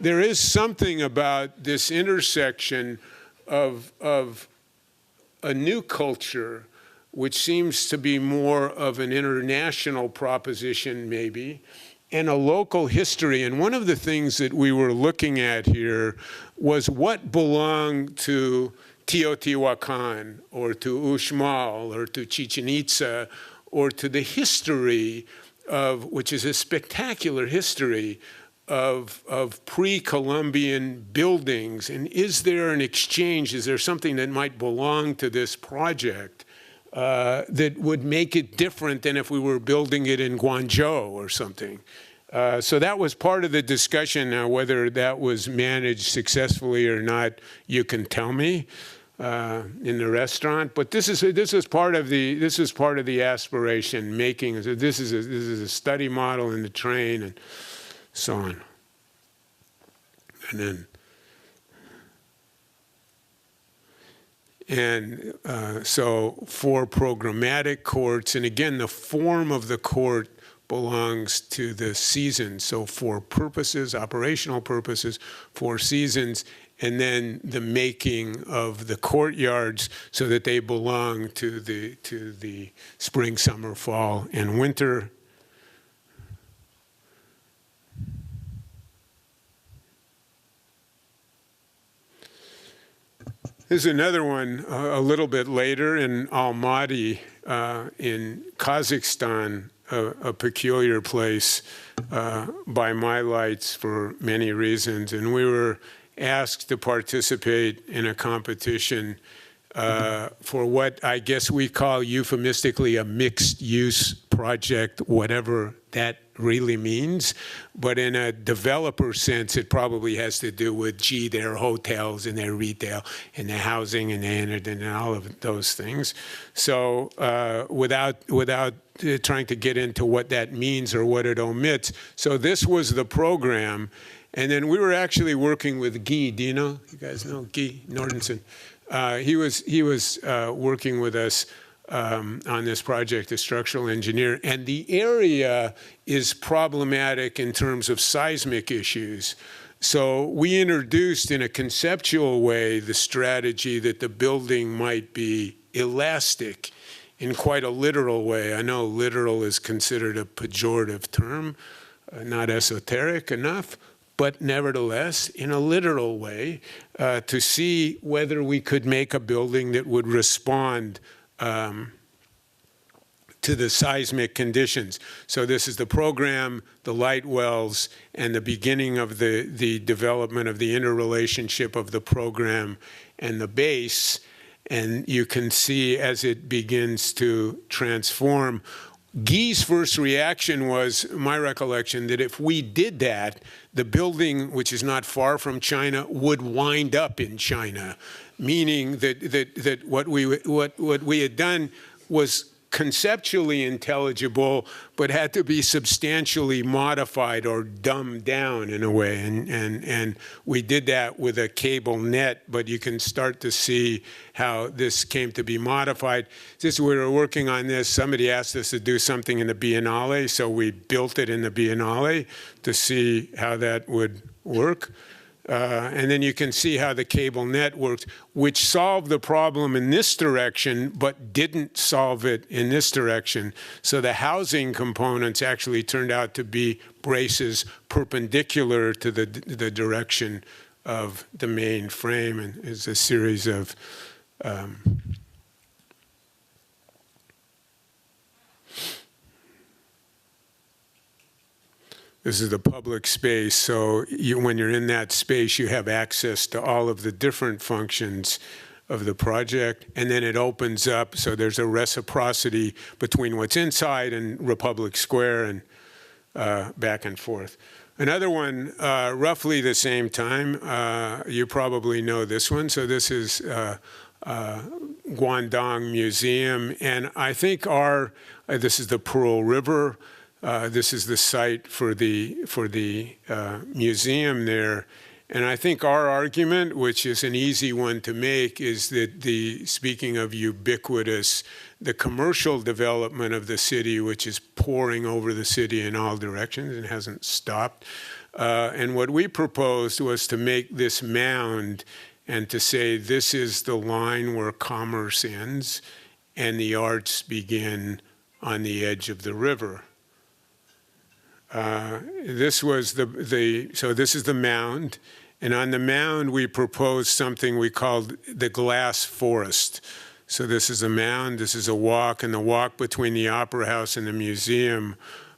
Speaker 2: about this intersection of a new culture, which seems to be more of an international proposition maybe, and a local history. And one of the things that we were looking at here was what belonged to Teotihuacan or to Uxmal or to Chichen Itza, or to the history of, which is a spectacular history of pre-Columbian buildings. And is there an exchange? Is there something that might belong to this project that would make it different than if we were building it in Guangzhou or something? So that was part of the discussion. Now, whether that was managed successfully or not, you can tell me. In the restaurant, but this is part of the aspiration making. So this is a study model in the train and so on. So for programmatic courts, and again, the form of the court belongs to the season. So for purposes, operational purposes, 4 seasons. And then the making of the courtyards so that they belong to the spring, summer, fall, and winter. There's another one a little bit later in Almaty in Kazakhstan, a peculiar place by my lights for many reasons. And we were asked to participate in a competition for what I guess we call euphemistically a mixed-use project, whatever that really means. But in a developer sense, it probably has to do with, gee, their hotels and their retail and their housing and their internet and all of those things. So without trying to get into what that means or what it omits, so this was the program. And then we were actually working with Guy. Do you know? You guys know Guy Nordenson? He was working with us on this project, a structural engineer. And the area is problematic in terms of seismic issues. So we introduced in a conceptual way the strategy that the building might be elastic in quite a literal way. I know literal is considered a pejorative term, not esoteric enough, but nevertheless, in a literal way, to see whether we could make a building that would respond to the seismic conditions. So this is the program, the light wells, and the beginning of the development of the interrelationship of the program and the base. And you can see as it begins to transform. Guy's first reaction was, my recollection, that if we did that, the building, which is not far from China, would wind up in China, meaning that what we had done was conceptually intelligible, but had to be substantially modified or dumbed down in a way. And we did that with a cable net, but you can start to see how this came to be modified. Just we were working on this, somebody asked us to do something in the Biennale, so we built it in the Biennale to see how that would work. And then you can see how the cable net worked, which solved the problem in this direction, but didn't solve it in this direction. So the housing components actually turned out to be braces perpendicular to the direction of the main frame, and it's a series of this is the public space, so when you're in that space, you have access to all of the different functions of the project, and then it opens up, so there's a reciprocity between what's inside and Republic Square and back and forth. Another one, roughly the same time, you probably know this one, so this is Guangdong Museum, and I think this is the Pearl River. This is the site for the museum there. And I think our argument, which is an easy one to make, is that speaking of ubiquitous, the commercial development of the city, which is pouring over the city in all directions and hasn't stopped. And what we proposed was to make this mound and to say this is the line where commerce ends and the arts begin on the edge of the river. This was so this is the mound, and on the mound we proposed something we called the glass forest. So this is a mound, this is a walk, and the walk between the Opera House and the museum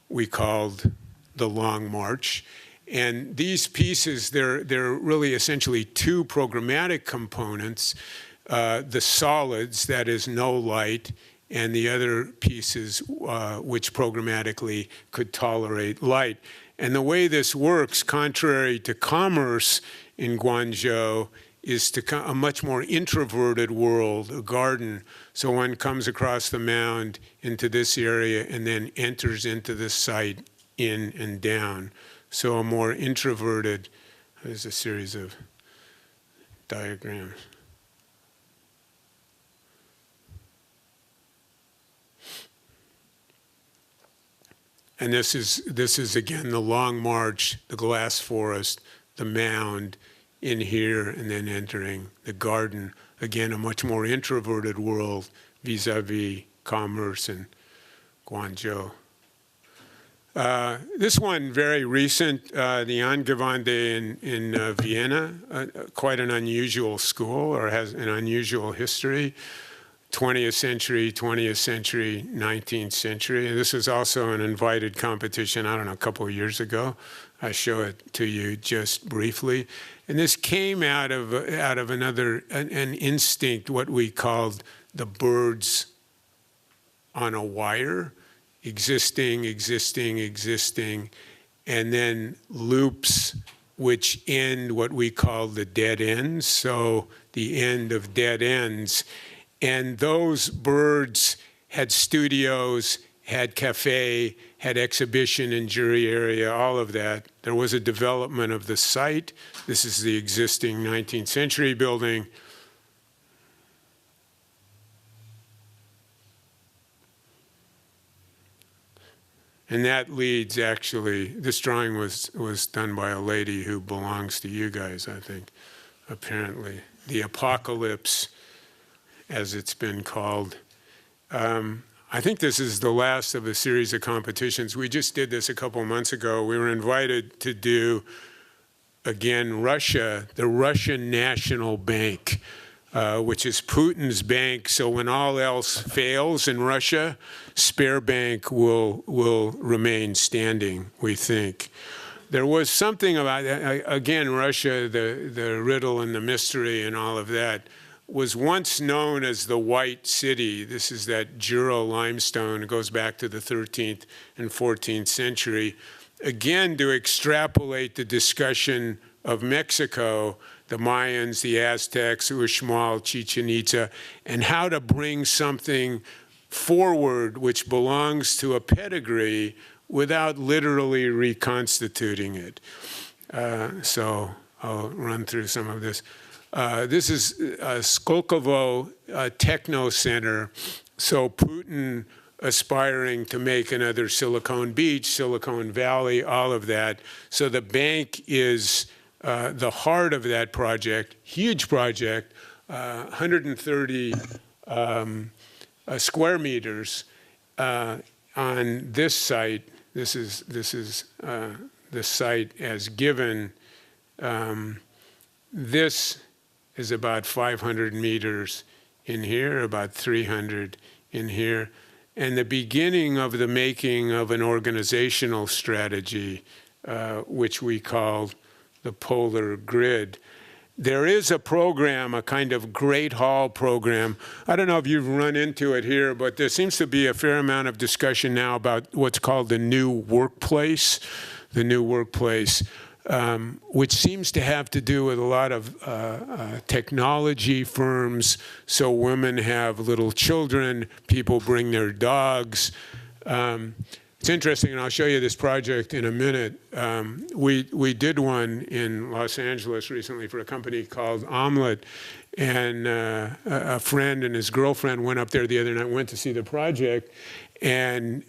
Speaker 2: we called the Long March. And these pieces, they're really essentially two programmatic components, the solids, that is no light, and the other pieces which programmatically could tolerate light. And the way this works, contrary to commerce in Guangzhou, is a much more introverted world, a garden. So one comes across the mound into this area and then enters into the site in and down. So a more introverted, there's a series of diagrams. And this is again the Long March, the glass forest, the mound in here, and then entering the garden. Again, a much more introverted world vis-a-vis commerce and Guangzhou. This one, very recent, the Angewandte in Vienna, quite an unusual school, or has an unusual history. 20th century, 19th century. And this was also an invited competition, I don't know, a couple of years ago. I show it to you just briefly. And this came out of an instinct, what we called the birds on a wire, existing, and then loops which end what we call the dead ends, so the end of dead ends. And those birds had studios had cafe, had exhibition and jury area, all of that. There was a development of the site. This is the existing 19th century building. And that leads, actually, this drawing was done by a lady who belongs to you guys, I think, apparently. The Apocalypse, as it's been called. I think this is the last of a series of competitions. We just did this a couple months ago. We were invited to do, again, Russia, the Russian National Bank, which is Putin's bank. So when all else fails in Russia, Sberbank will remain standing, we think. There was something about, again, Russia, the riddle and the mystery and all of that, was once known as the White City. This is that Jura limestone. It goes back to the 13th and 14th century. Again, to extrapolate the discussion of Mexico, the Mayans, the Aztecs, Uxmal, Chichen Itza, and how to bring something forward which belongs to a pedigree without literally reconstituting it. So I'll run through some of this. This is Skolkovo Techno Center. So Putin aspiring to make another Silicon Beach, Silicon Valley, all of that. So the bank is the heart of that project, huge project, 130 square meters on this site. This is the site as given. This is about 500 meters in here, about 300 in here, and the beginning of the making of an organizational strategy, which we called the Polar Grid. There is a program, a kind of Great Hall program. I don't know if you've run into it here, but there seems to be a fair amount of discussion now about what's called the new workplace, which seems to have to do with a lot of technology firms. So women have little children, people bring their dogs. It's interesting, and I'll show you this project in a minute. We did one in Los Angeles recently for a company called Omelette, and a friend and his girlfriend went up there the other night, went to see the project, and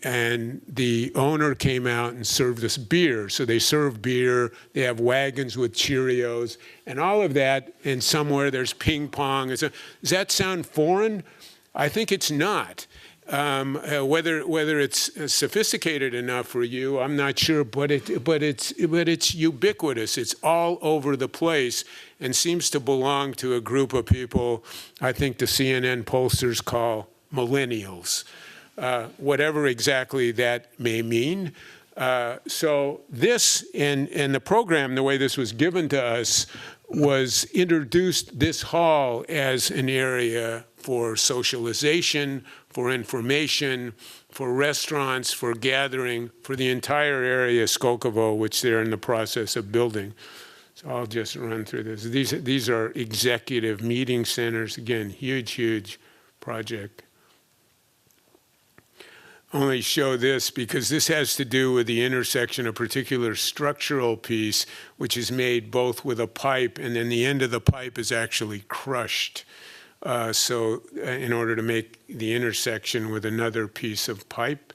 Speaker 2: the owner came out and served us beer. So they serve beer, they have wagons with Cheerios, and all of that, and somewhere there's ping pong. Does that sound foreign? I think it's not. Whether it's sophisticated enough for you, I'm not sure, but it's ubiquitous. It's all over the place and seems to belong to a group of people I think the CNN pollsters call millennials, whatever exactly that may mean. So this and the program, the way this was given to us, was introduced this hall as an area for socialization, for information, for restaurants, for gathering, for the entire area of Skolkovo, which they're in the process of building. So I'll just run through this. These are executive meeting centers. Again, huge project. Only show this because this has to do with the intersection, a particular structural piece, which is made both with a pipe, and then the end of the pipe is actually crushed. So in order to make the intersection with another piece of pipe.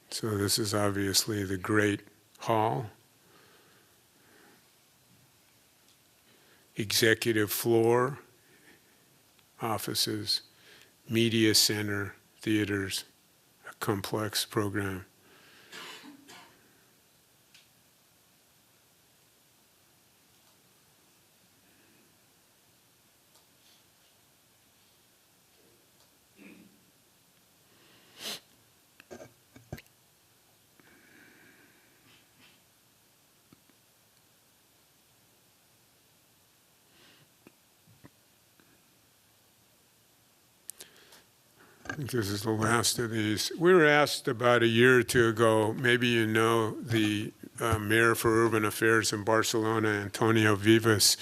Speaker 2: So this is obviously the Great Hall. Executive floor, offices, media center, theaters, a complex program. think this is the last of these. We were asked about a year or two ago, maybe you know the Mayor for Urban Affairs in Barcelona, Antonio Vivas,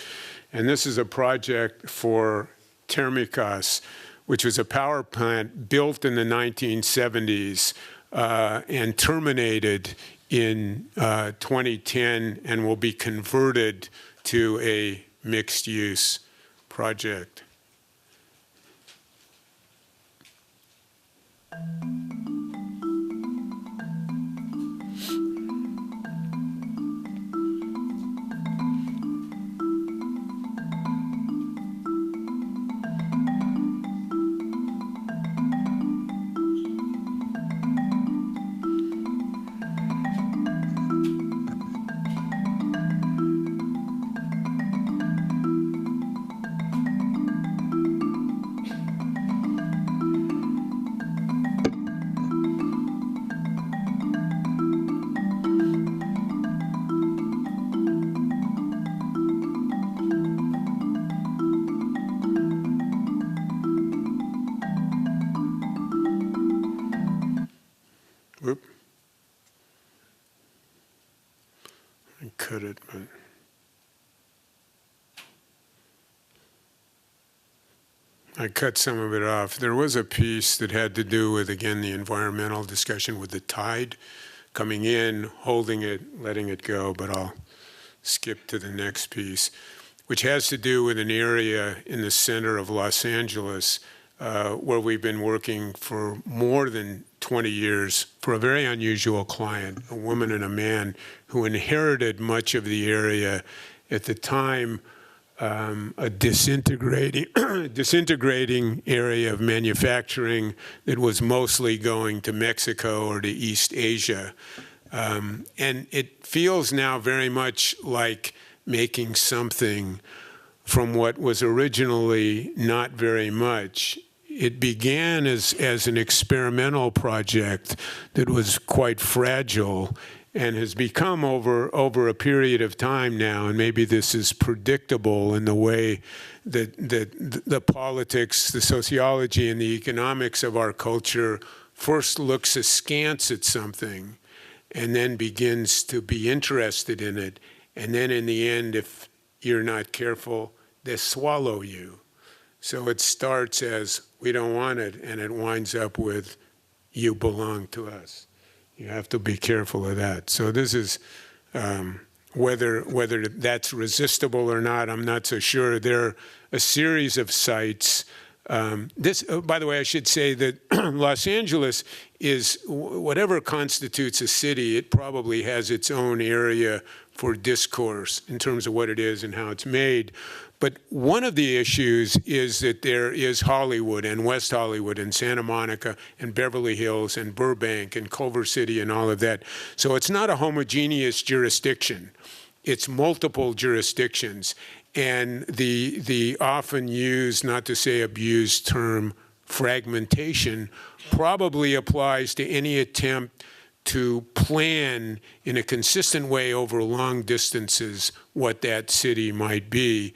Speaker 2: and this is a project for Térmicas, which was a power plant built in the 1970s and terminated in 2010 and will be converted to a mixed-use project. Whoop. I cut it, but I cut some of it off. There was a piece that had to do with, again, the environmental discussion with the tide coming in, holding it, letting it go, but I'll skip to the next piece, which has to do with an area in the center of Los Angeles where we've been working for more than 20 years for a very unusual client, a woman and a man who inherited much of the area at the time, a disintegrating area of manufacturing that was mostly going to Mexico or to East Asia. And it feels now very much like making something from what was originally not very much. It began as an experimental project that was quite fragile and has become over a period of time now, and maybe this is predictable in the way that the politics, the sociology, and the economics of our culture first looks askance at something and then begins to be interested in it. And then in the end, if you're not careful, they swallow you. So it starts as, we don't want it, and it winds up with, you belong to us. You have to be careful of that. So this is, whether that's resistible or not, I'm not so sure. There are a series of sites. By the way, I should say that Los Angeles is, whatever constitutes a city, it probably has its own area for discourse in terms of what it is and how it's made. But one of the issues is that there is Hollywood and West Hollywood and Santa Monica and Beverly Hills and Burbank and Culver City and all of that. So it's not a homogeneous jurisdiction. It's multiple jurisdictions. And the often used, not to say abused term, fragmentation probably applies to any attempt to plan in a consistent way over long distances what that city might be,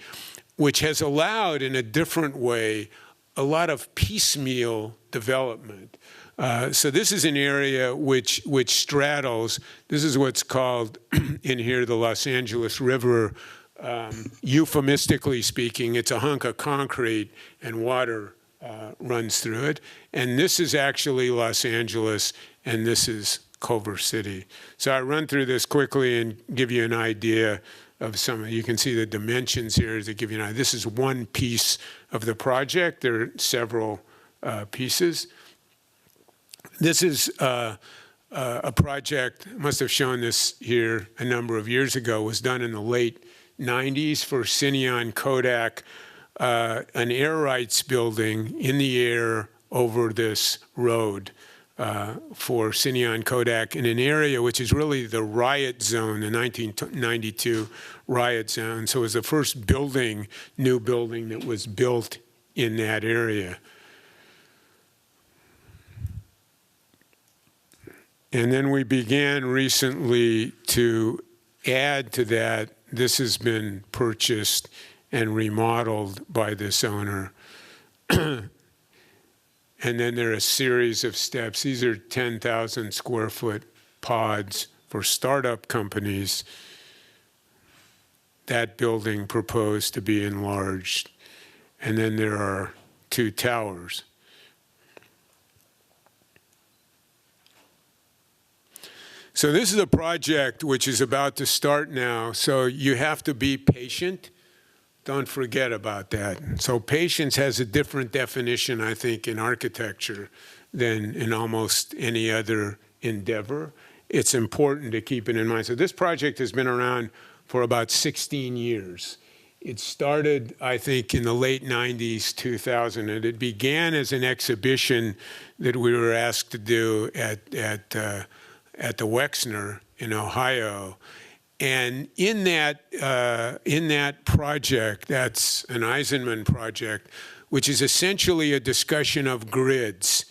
Speaker 2: which has allowed in a different way a lot of piecemeal development. So this is an area which straddles, this is what's called in here the Los Angeles River. Euphemistically speaking, it's a hunk of concrete and water runs through it. And this is actually Los Angeles, and this is Culver City. So I run through this quickly and give you an idea of some. You can see the dimensions here to give you an idea. This is one piece of the project. There are several pieces. This is a project, I must have shown this here a number of years ago, was done in the late 90s for Cineon Kodak, an air rights building in the air over this road for Cineon Kodak in an area which is really the riot zone, the 1992 riot zone. So it was the first building, new building that was built in that area. And then we began recently to add to that. This has been purchased and remodeled by this owner. and then there are a series of steps. These are 10,000 square foot pods for startup companies. That building proposed to be enlarged. And then there are 2 towers. So this is a project which is about to start now, so you have to be patient. Don't forget about that. So patience has a different definition, I think, in architecture than in almost any other endeavor. It's important to keep it in mind. So this project has been around for about 16 years. It started, I think, in the late 90s, 2000, and it began as an exhibition that we were asked to do at the Wexner in Ohio. And in that project, that's an Eisenman project, which is essentially a discussion of grids.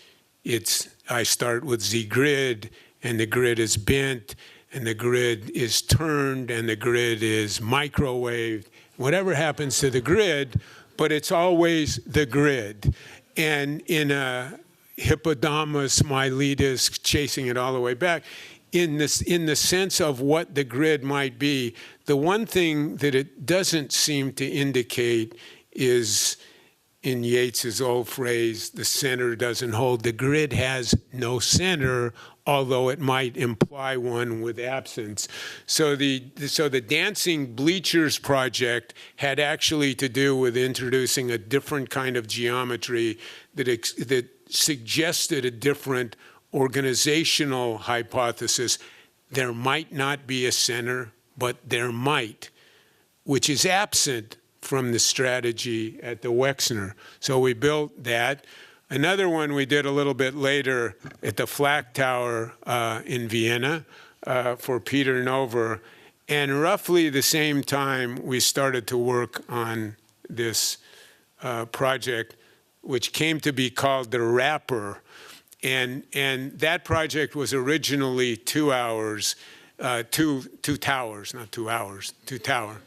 Speaker 2: I start with the grid, and the grid is bent, and the grid is turned, and the grid is microwaved. Whatever happens to the grid, but it's always the grid. And in a hippodamus, Miletus, chasing it all the way back, in the sense of what the grid might be, the one thing that it doesn't seem to indicate is, in Yeats's old phrase, the center doesn't hold. The grid has no center, although it might imply one with absence. So the Dancing Bleachers project had actually to do with introducing a different kind of geometry that suggested a different organizational hypothesis. There might not be a center, but there might, which is absent from the strategy at the Wexner. So we built that. Another one we did a little bit later at the Flak Tower in Vienna for Peter Nover. And roughly the same time, we started to work on this project, which came to be called the Wrapper. And that project was originally 2 hours, two towers, not 2 hours, 2 towers.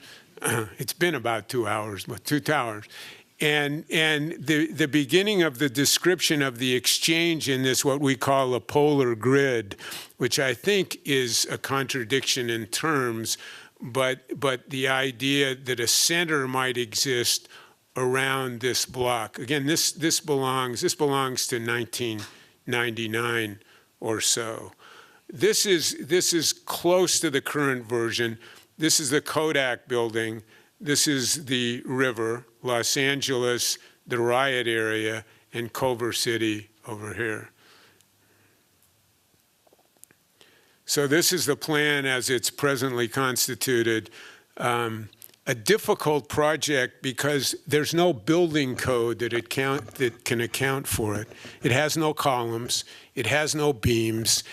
Speaker 2: It's been about 2 hours, but 2 towers. And the beginning of the description of the exchange in this, what we call a polar grid, which I think is a contradiction in terms, but the idea that a center might exist around this block. Again, this belongs to 1999 or so. This is close to the current version. This is the Kodak building. This is the river, Los Angeles, the riot area, and Culver City over here. So this is the plan as it's presently constituted. A difficult project because there's no building code that can account for it. It has no columns. It has no beams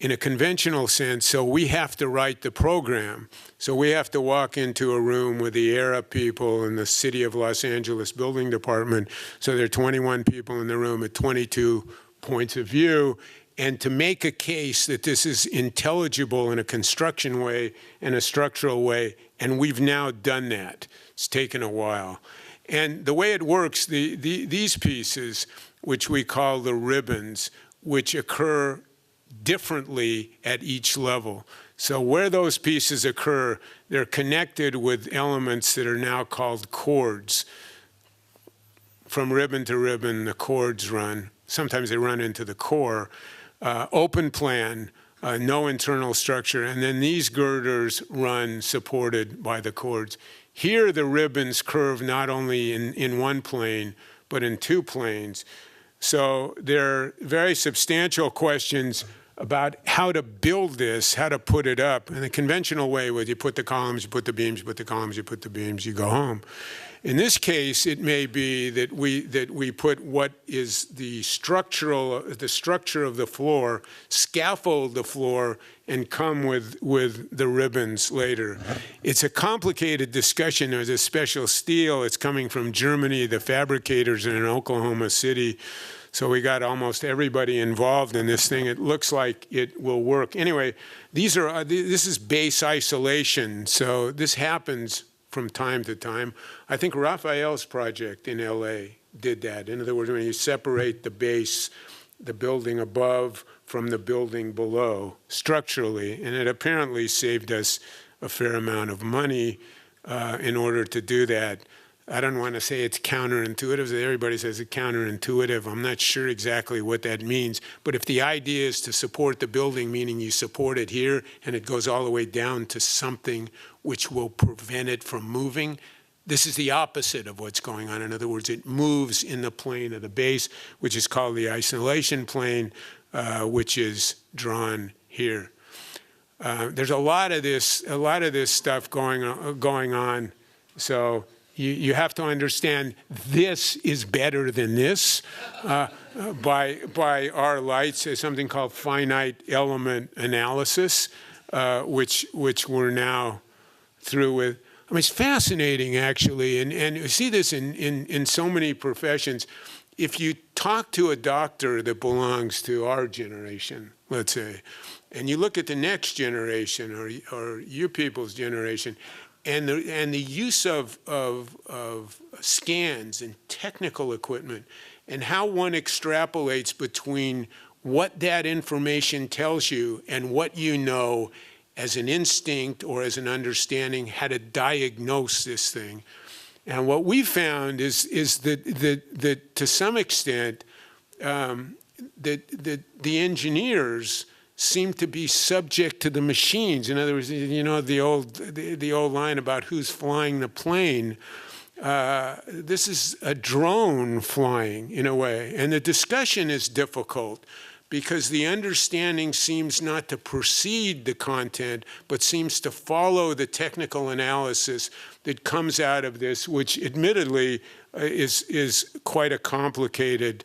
Speaker 2: in a conventional sense, so we have to write the program. So we have to walk into a room with the ERA people and the City of Los Angeles Building Department. So there are 21 people in the room at 22 points of view. And to make a case that this is intelligible in a construction way and a structural way, and we've now done that. It's taken a while. And the way it works, these pieces, which we call the ribbons, which occur differently at each level. So where those pieces occur, they're connected with elements that are now called chords. From ribbon to ribbon, the chords run. Sometimes they run into the core. Open plan, no internal structure, and then these girders run supported by the chords. Here the ribbons curve not only in one plane, but in 2 planes. So there are very substantial questions about how to build this, how to put it up. In the conventional way, where you put the columns, you put the beams, you put the columns, you put the beams, you go home. In this case, it may be that we put what is the structure of the floor, scaffold the floor, and come with the ribbons later. It's a complicated discussion. There's a special steel. It's coming from Germany. The fabricators are in Oklahoma City. So we got almost everybody involved in this thing. It looks like it will work. Anyway, this is base isolation. So this happens from time to time. I think Raphael's project in LA did that. In other words, when you separate the base, the building above from the building below structurally, and it apparently saved us a fair amount of money in order to do that. I don't want to say it's counterintuitive. Everybody says it's counterintuitive. I'm not sure exactly what that means. But if the idea is to support the building, meaning you support it here and it goes all the way down to something which will prevent it from moving, this is the opposite of what's going on. In other words, it moves in the plane of the base, which is called the isolation plane, which is drawn here. There's a lot of this stuff going on. So you have to understand this is better than this by our lights. There's something called finite element analysis, which we're now through with. I mean, it's fascinating, actually, and you see this in so many professions. If you talk to a doctor that belongs to our generation, let's say, and you look at the next generation or you people's generation, and the use of scans and technical equipment, and how one extrapolates between what that information tells you and what you know as an instinct or as an understanding how to diagnose this thing. And what we found is that to some extent, that the engineers seem to be subject to the machines. In other words, you know, the old line about who's flying the plane. This is a drone flying in a way, and the discussion is difficult because the understanding seems not to precede the content, but seems to follow the technical analysis that comes out of this, which admittedly is quite a complicated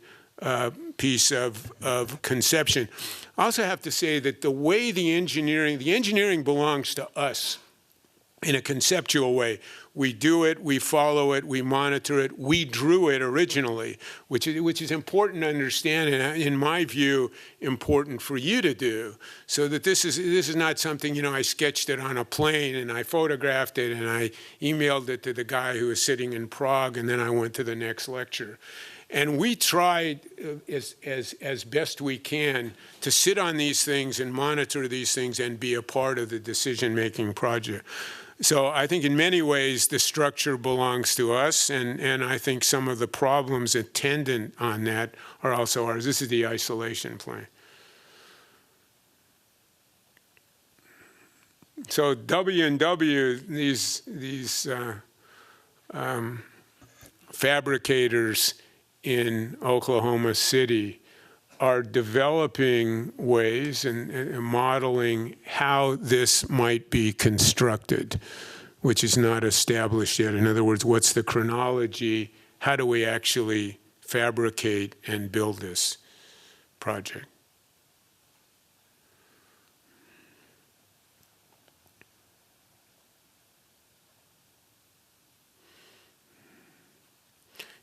Speaker 2: piece of conception. I also have to say that the way the engineering belongs to us in a conceptual way. We do it, we follow it, we monitor it, we drew it originally, which is important to understand, and in my view, important for you to do, so that this is not something, you know, I sketched it on a plane and I photographed it and I emailed it to the guy who was sitting in Prague, and then I went to the next lecture. And we tried as best we can to sit on these things and monitor these things and be a part of the decision-making project. So I think in many ways the structure belongs to us, and I think some of the problems attendant on that are also ours. This is the isolation plane. So W&W, these fabricators in Oklahoma City are developing ways and modeling how this might be constructed, which is not established yet. In other words, what's the chronology? How do we actually fabricate and build this project?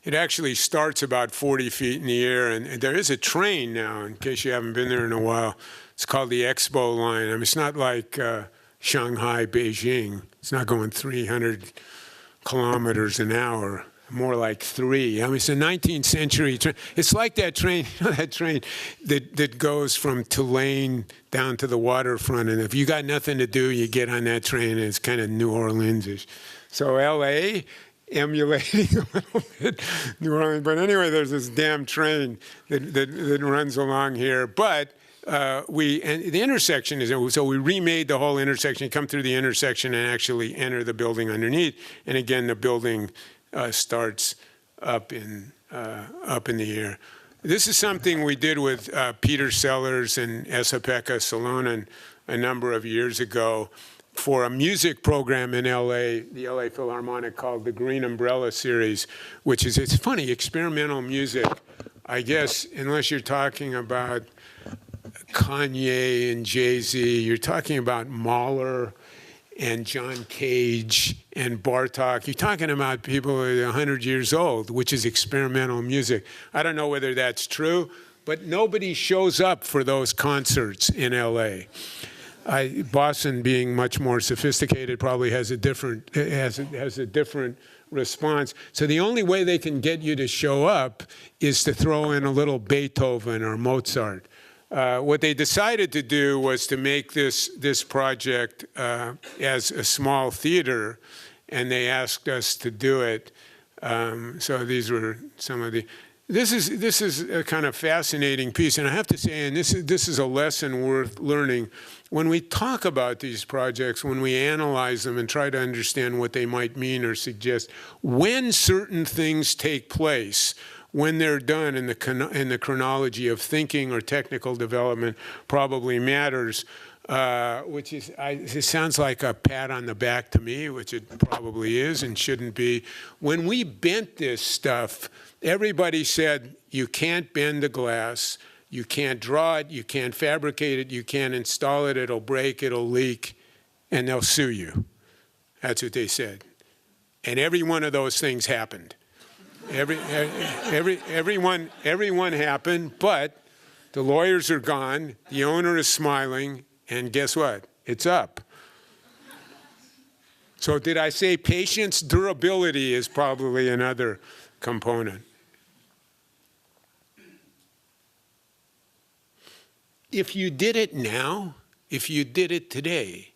Speaker 2: It actually starts about 40 feet in the air, and there is a train now, in case you haven't been there in a while. It's called the Expo Line. I mean, it's not like Shanghai, Beijing. It's not going 300 kilometers an hour, more like 3. I mean, it's a 19th century train. It's like that train, you know, that train that goes from Tulane down to the waterfront, and if you got nothing to do, you get on that train, and it's kind of New Orleans-ish. So L.A., emulating a little bit New Orleans. But anyway, there's this damn train that runs along here. But and the intersection is, so we remade the whole intersection, come through the intersection and actually enter the building underneath. And again, the building starts up in the air. This is something we did with Peter Sellers and Esa-Pekka Salonen a number of years ago for a music program in LA, the LA Philharmonic, called the Green Umbrella Series, which is, it's funny, experimental music. I guess, unless you're talking about Kanye and Jay-Z, you're talking about Mahler and John Cage and Bartok. You're talking about people who are 100 years old, which is experimental music. I don't know whether that's true, but nobody shows up for those concerts in LA. Boston, being much more sophisticated, probably has a different response. So the only way they can get you to show up is to throw in a little Beethoven or Mozart. What they decided to do was to make this project as a small theater, and they asked us to do it. So these were some of the. This is a kind of fascinating piece, and I have to say, and this is a lesson worth learning. When we talk about these projects, when we analyze them and try to understand what they might mean or suggest, when certain things take place, when they're done in the chronology of thinking or technical development, probably matters. Which is, it sounds like a pat on the back to me, which it probably is and shouldn't be. When we bent this stuff, everybody said, you can't bend the glass, you can't draw it, you can't fabricate it, you can't install it, it'll break, it'll leak, and they'll sue you. That's what they said. And every one of those things happened. Everyone happened, but the lawyers are gone, the owner is smiling, and guess what? It's up. So did I say patience? Durability is probably another component. If you did it now, if you did it today,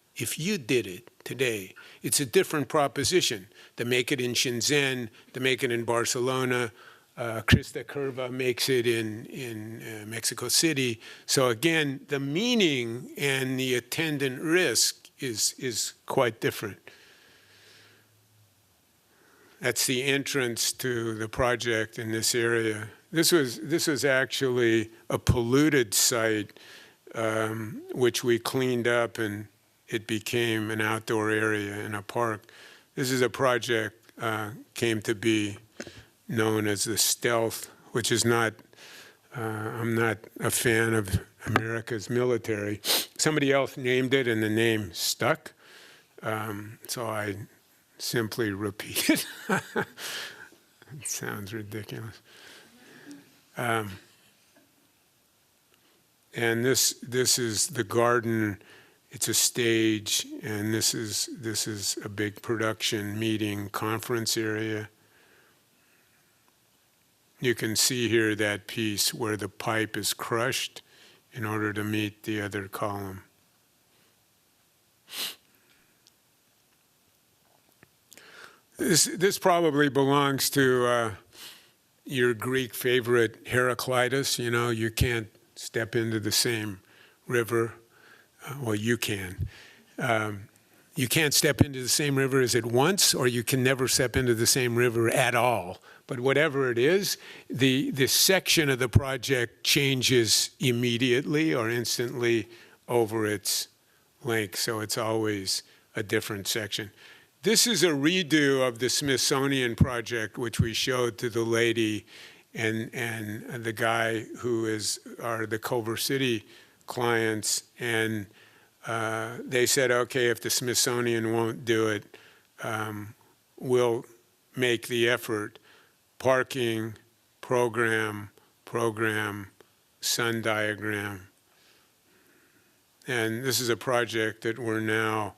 Speaker 2: it's a different proposition. To make it in Shenzhen, to make it in Barcelona, Krista Curva makes it in Mexico City. So again, the meaning and the attendant risk is quite different. That's the entrance to the project in this area. This was actually a polluted site, which we cleaned up, and it became an outdoor area in a park. This is a project came to be known as the Stealth, which is not, I'm not a fan of America's military. Somebody else named it and the name stuck, so I simply repeat it. It sounds ridiculous. And this is the garden. It's a stage, and this is a big production meeting conference area. You can see here that piece where the pipe is crushed in order to meet the other column. This probably belongs to your Greek favorite Heraclitus. You know, you can't step into the same river. Well, you can. You can't step into the same river as it once, or you can never step into the same river at all. But whatever it is, the section of the project changes immediately or instantly over its length, so it's always a different section. This is a redo of the Smithsonian project, which we showed to the lady and the guy who are the Culver City clients, and they said, okay, if the Smithsonian won't do it, we'll make the effort. Parking, program, sun diagram. And this is a project that we're now,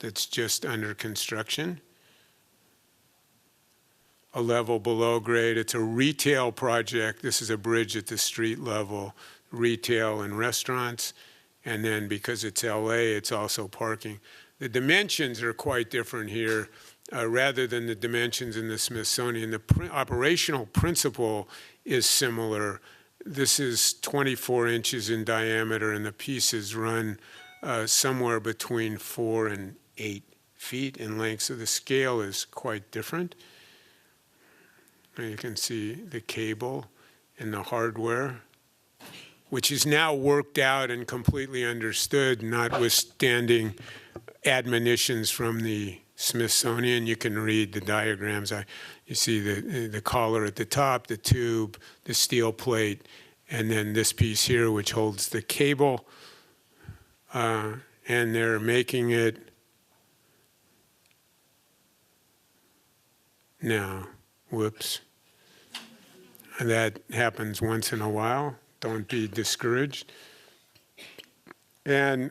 Speaker 2: that's just under construction. A level below grade. It's a retail project. This is a bridge at the street level, retail and restaurants. And then because it's LA, it's also parking. The dimensions are quite different here. Rather than the dimensions in the Smithsonian, the operational principle is similar. This is 24 inches in diameter, and the pieces run somewhere between 4 and 8 feet in length, so the scale is quite different. And you can see the cable and the hardware, which is now worked out and completely understood, notwithstanding admonitions from the Smithsonian. You can read the diagrams. You see the collar at the top, the tube, the steel plate, and then this piece here, which holds the cable. And they're making it now. Whoops. That happens once in a while. Don't be discouraged. And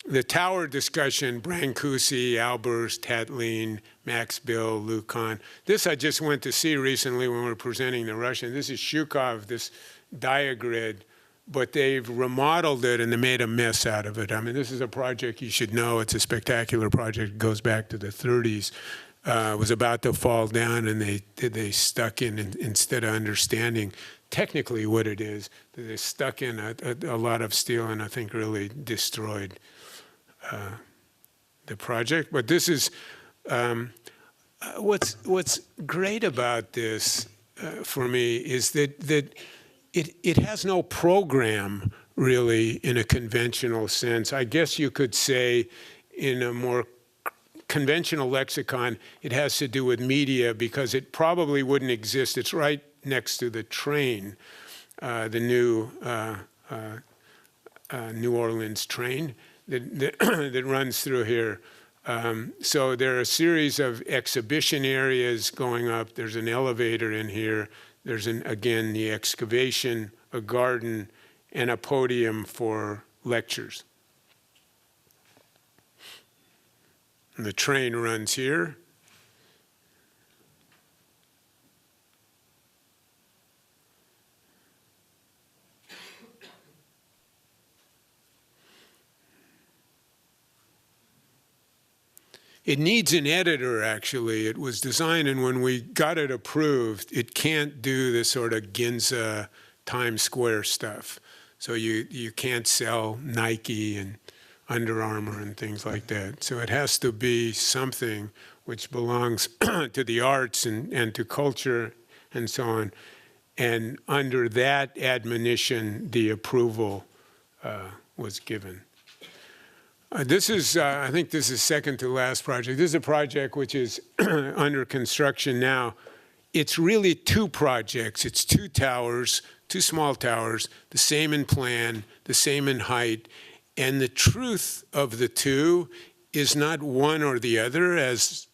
Speaker 2: the tower discussion, Brancusi, Albers, Tatlin, Max Bill, Lucan. This I just went to see recently when we were presenting the Russian. This is Shukov, this diagrid, but they've remodeled it and they made a mess out of it. I mean, this is a project you should know. It's a spectacular project. It goes back to the 30s. It was about to fall down, and they stuck in instead of understanding technically what it is. They stuck in a lot of steel, and I think really destroyed the project. But this is what's great about this for me is that it has no program really in a conventional sense. I guess you could say in a more conventional lexicon, it has to do with media because it probably wouldn't exist. It's right next to the train, the new New Orleans train that runs through here. So there are a series of exhibition areas going up. There's an elevator in here. There's, again, the excavation, a garden, and a podium for lectures. And the train runs here. It needs an editor, actually. It was designed, and when we got it approved, it can't do the sort of Ginza Times Square stuff. So you can't sell Nike and Under Armour and things like that. So it has to be something which belongs to the arts and to culture and so on. And under that admonition, the approval was given. This is, I think this is second to last project. This is a project which is under construction now. It's really two projects. It's two towers, two small towers, the same in plan, the same in height. And the truth of the two is not one or the other as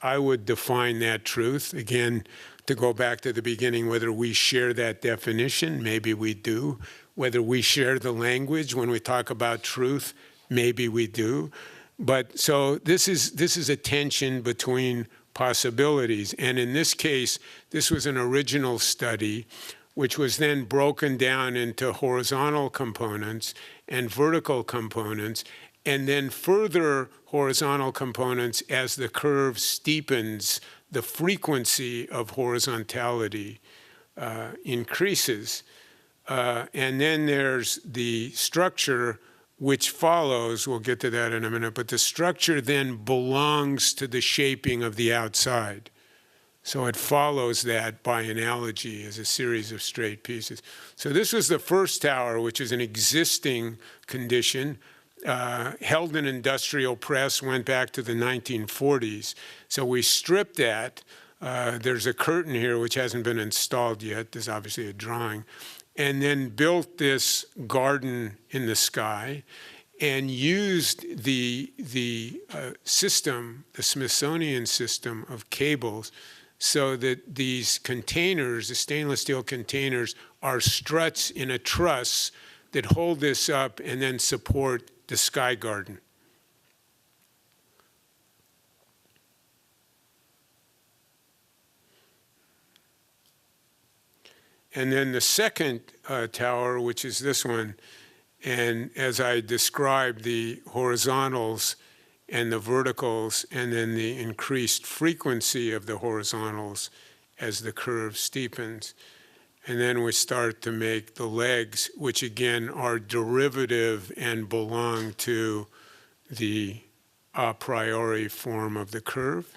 Speaker 2: I would define that truth. Again, to go back to the beginning, whether we share that definition, maybe we do. Whether we share the language when we talk about truth, maybe we do. But so this is a tension between possibilities. And in this case, this was an original study, which was then broken down into horizontal components and vertical components, and then further horizontal components as the curve steepens, the frequency of horizontality increases. And then there's the structure which follows, we'll get to that in a minute, but the structure then belongs to the shaping of the outside. So it follows that by analogy as a series of straight pieces. So this was the first tower, which is an existing condition, held in industrial press, went back to the 1940s. So we stripped that. There's a curtain here which hasn't been installed yet. There's obviously a drawing. And then built this garden in the sky and used the system, the Smithsonian system of cables, so that these containers, the stainless steel containers, are struts in a truss that hold this up and then support the sky garden. And then the second tower, which is this one, and as I described, the horizontals and the verticals, and then the increased frequency of the horizontals as the curve steepens. And then we start to make the legs, which again are derivative and belong to the a priori form of the curve.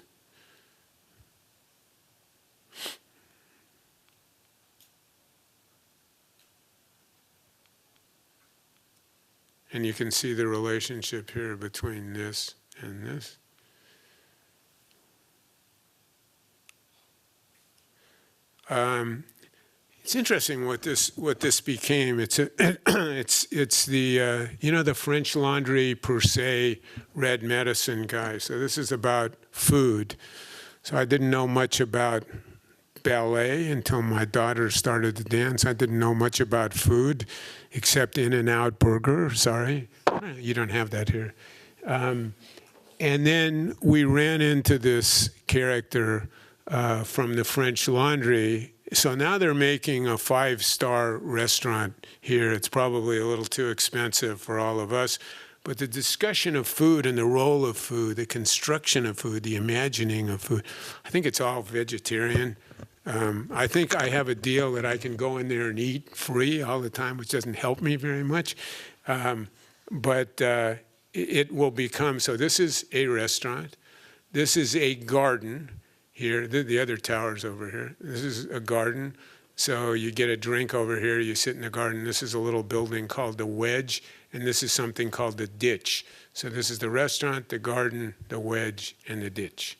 Speaker 2: And you can see the relationship here between this and this. It's interesting what this became. It's the the French Laundry per se red medicine guy. So this is about food. So I didn't know much about took ballet until my daughter started to dance. I didn't know much about food except In-N-Out Burger. Sorry, you don't have that here. And then we ran into this character from the French Laundry. So now they're making a 5-star restaurant here. It's probably a little too expensive for all of us. But the discussion of food and the role of food, the construction of food, the imagining of food, I think it's all vegetarian. I think I have a deal that I can go in there and eat free all the time, which doesn't help me very much. But it will become, so this is a restaurant. This is a garden here. The other tower's over here. This is a garden. So you get a drink over here, you sit in the garden. This is a little building called the Wedge, and this is something called the Ditch. So this is the restaurant, the garden, the Wedge, and the Ditch.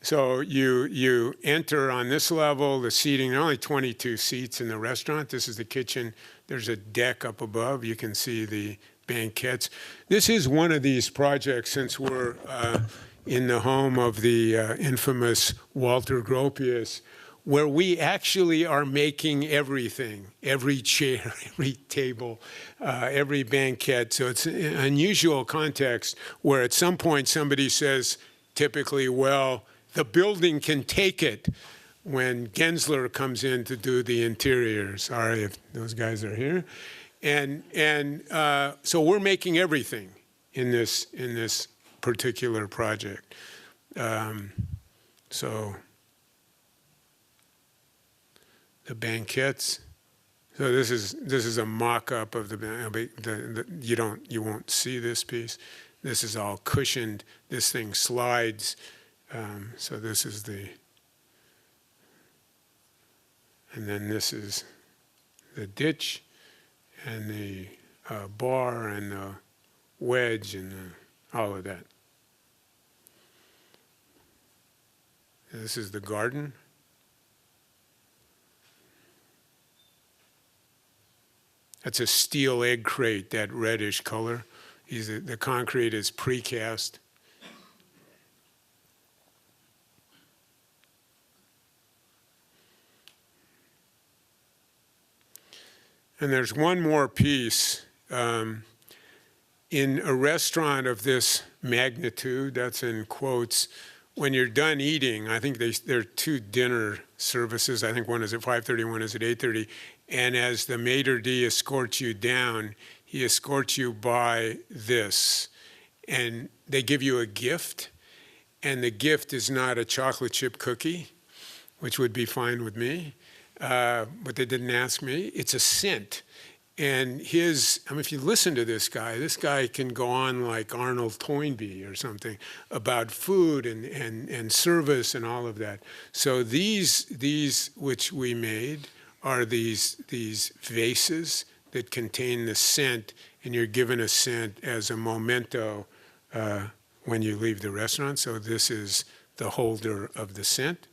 Speaker 2: So you enter on this level, the seating, there are only 22 seats in the restaurant. This is the kitchen. There's a deck up above. You can see the banquettes. This is one of these projects, since we're in the home of the infamous Walter Gropius, where we actually are making everything, every chair, every table, every banquette. So it's an unusual context where at some point somebody says, typically, well, the building can take it, when Gensler comes in to do the interior. Sorry if those guys are here. And so we're making everything in this particular project. So the banquettes. So this is a mock-up of you won't see this piece. This is all cushioned. This thing slides. So this is and then this is the ditch and the bar and the wedge and all of that. This is the garden. That's a steel egg crate, that reddish color. The concrete is precast. And there's one more piece. In a restaurant of this magnitude, that's in quotes, when you're done eating, I think there are 2 dinner services. I think one is at 5:30, one is at 8:30. And as the maitre d' escorts you down, he escorts you by this. And they give you a gift. And the gift is not a chocolate chip cookie, which would be fine with me. But they didn't ask me. It's a scent. And if you listen to this guy can go on like Arnold Toynbee or something about food and service and all of that. So these which we made are these vases that contain the scent, and you're given a scent as a memento when you leave the restaurant. So this is the holder of the scent.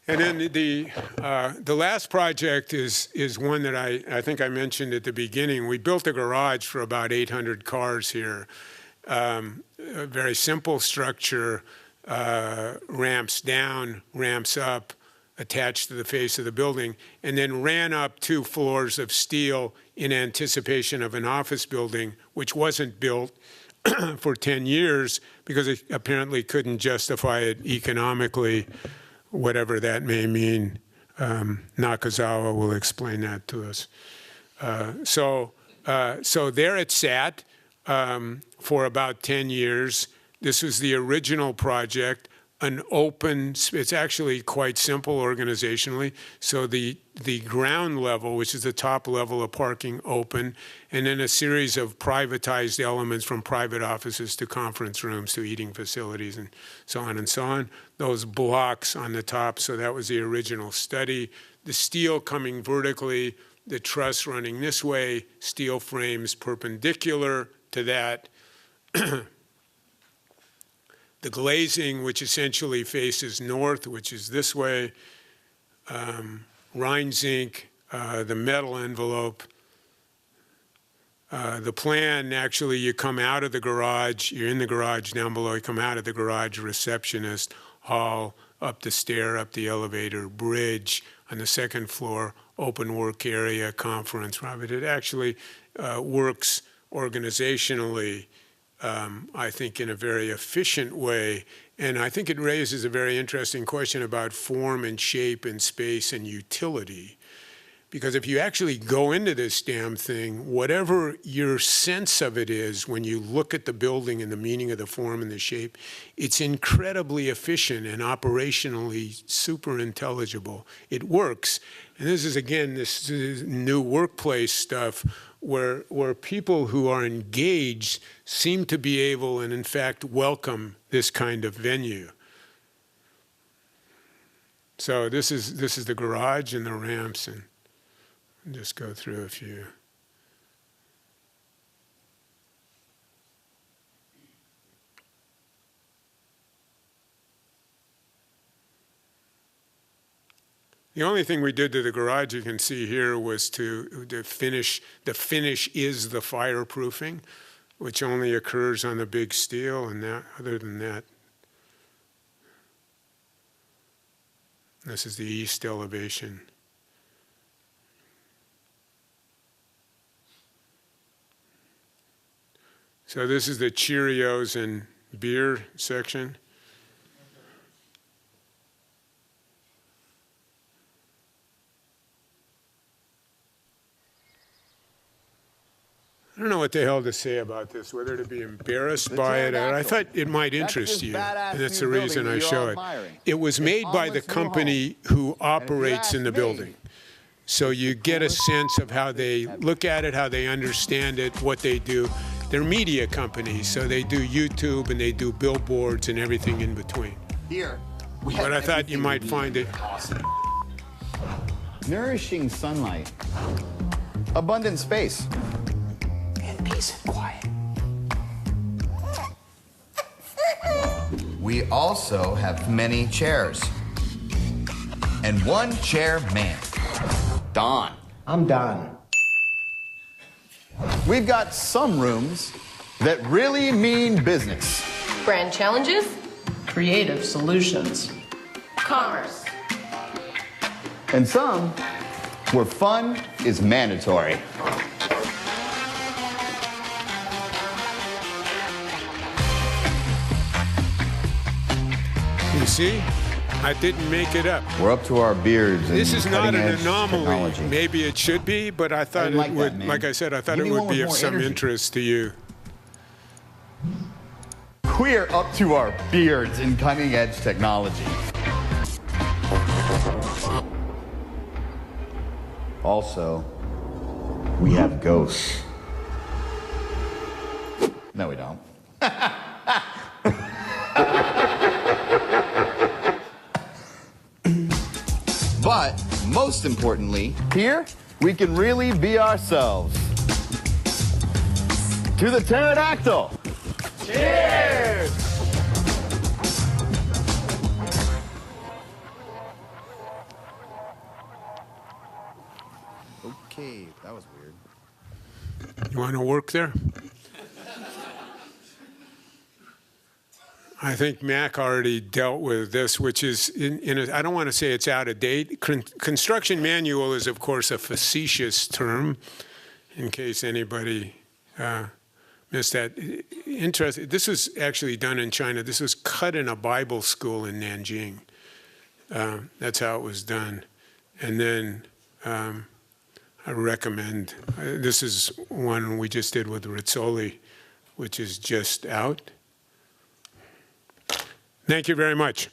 Speaker 2: And then the last project is one that I think I mentioned at the beginning. We built a garage for about 800 cars here. A very simple structure, ramps down, ramps up, attached to the face of the building, and then ran up 2 floors of steel in anticipation of an office building, which wasn't built for 10 years because it apparently couldn't justify it economically, whatever that may mean. Nakazawa will explain that to us. So there it sat for about 10 years. This was the original project, an open, it's actually quite simple organizationally. So the ground level, which is the top level of parking, open, and then a series of privatized elements from private offices to conference rooms to eating facilities and so on and so on. Those blocks on the top, so that was the original study. The steel coming vertically, the truss running this way, steel frames perpendicular to that. The glazing, which essentially faces north, which is this way, Rhine zinc, the metal envelope, The plan, actually, you come out of the garage, you're in the garage down below, you come out of the garage, receptionist, hall, up the stair, up the elevator, bridge, on the second floor, open work area, conference room. But it actually works organizationally, I think, in a very efficient way. And I think it raises a very interesting question about form and shape and space and utility. Because if you actually go into this damn thing, whatever your sense of it is when you look at the building and the meaning of the form and the shape, it's incredibly efficient and operationally super intelligible. It works. And this is, again, this new workplace stuff where people who are engaged seem to be able and, in fact, welcome this kind of venue. So this is the garage and the ramps, and just go through a few. The only thing we did to the garage, you can see here, was to finish. The finish is the fireproofing, which only occurs on the big steel, and that, other than that, this is the east elevation. So this is the Cheerios and beer section. I don't know what the hell to say about this, whether to be embarrassed by it, or I thought it might interest you, and that's the reason I show it. It was made by the company who operates in the building. So you get a sense of how they look at it, how they understand it, what they do. They're media companies, so they do YouTube and they do billboards and everything in between.
Speaker 3: Here,
Speaker 2: But I thought you might find it
Speaker 3: awesome. Nourishing sunlight, abundant space, and peace and quiet. We also have many chairs. And one chair man, Don.
Speaker 4: I'm Don.
Speaker 3: We've got some rooms that really mean business.
Speaker 5: Grand challenges,
Speaker 4: Creative solutions.
Speaker 5: commerce.
Speaker 3: And some where fun is mandatory.
Speaker 2: You see? I didn't make it up.
Speaker 3: We're up to our beards in
Speaker 2: This is not an
Speaker 3: cutting-edge
Speaker 2: anomaly.
Speaker 3: technology.
Speaker 2: Maybe it should be, but I thought
Speaker 3: I like
Speaker 2: it
Speaker 3: that,
Speaker 2: would,
Speaker 3: man.
Speaker 2: like I said, I thought
Speaker 3: Give
Speaker 2: it
Speaker 3: me one
Speaker 2: would
Speaker 3: with
Speaker 2: be of
Speaker 3: more
Speaker 2: some
Speaker 3: energy.
Speaker 2: interest to you.
Speaker 3: We're up to our beards in cutting-edge technology. Also, we have ghosts. No, we don't. But most importantly, here we can really be ourselves. To the pterodactyl. Cheers! Okay, that was weird.
Speaker 2: You want to work there? I think Mac already dealt with this, which is, I don't want to say it's out of date. Construction manual is, of course, a facetious term, in case anybody missed that. This was actually done in China. This was cut in a Bible school in Nanjing. That's how it was done. And then I recommend, this is one we just did with Rizzoli, which is just out. Thank you very much.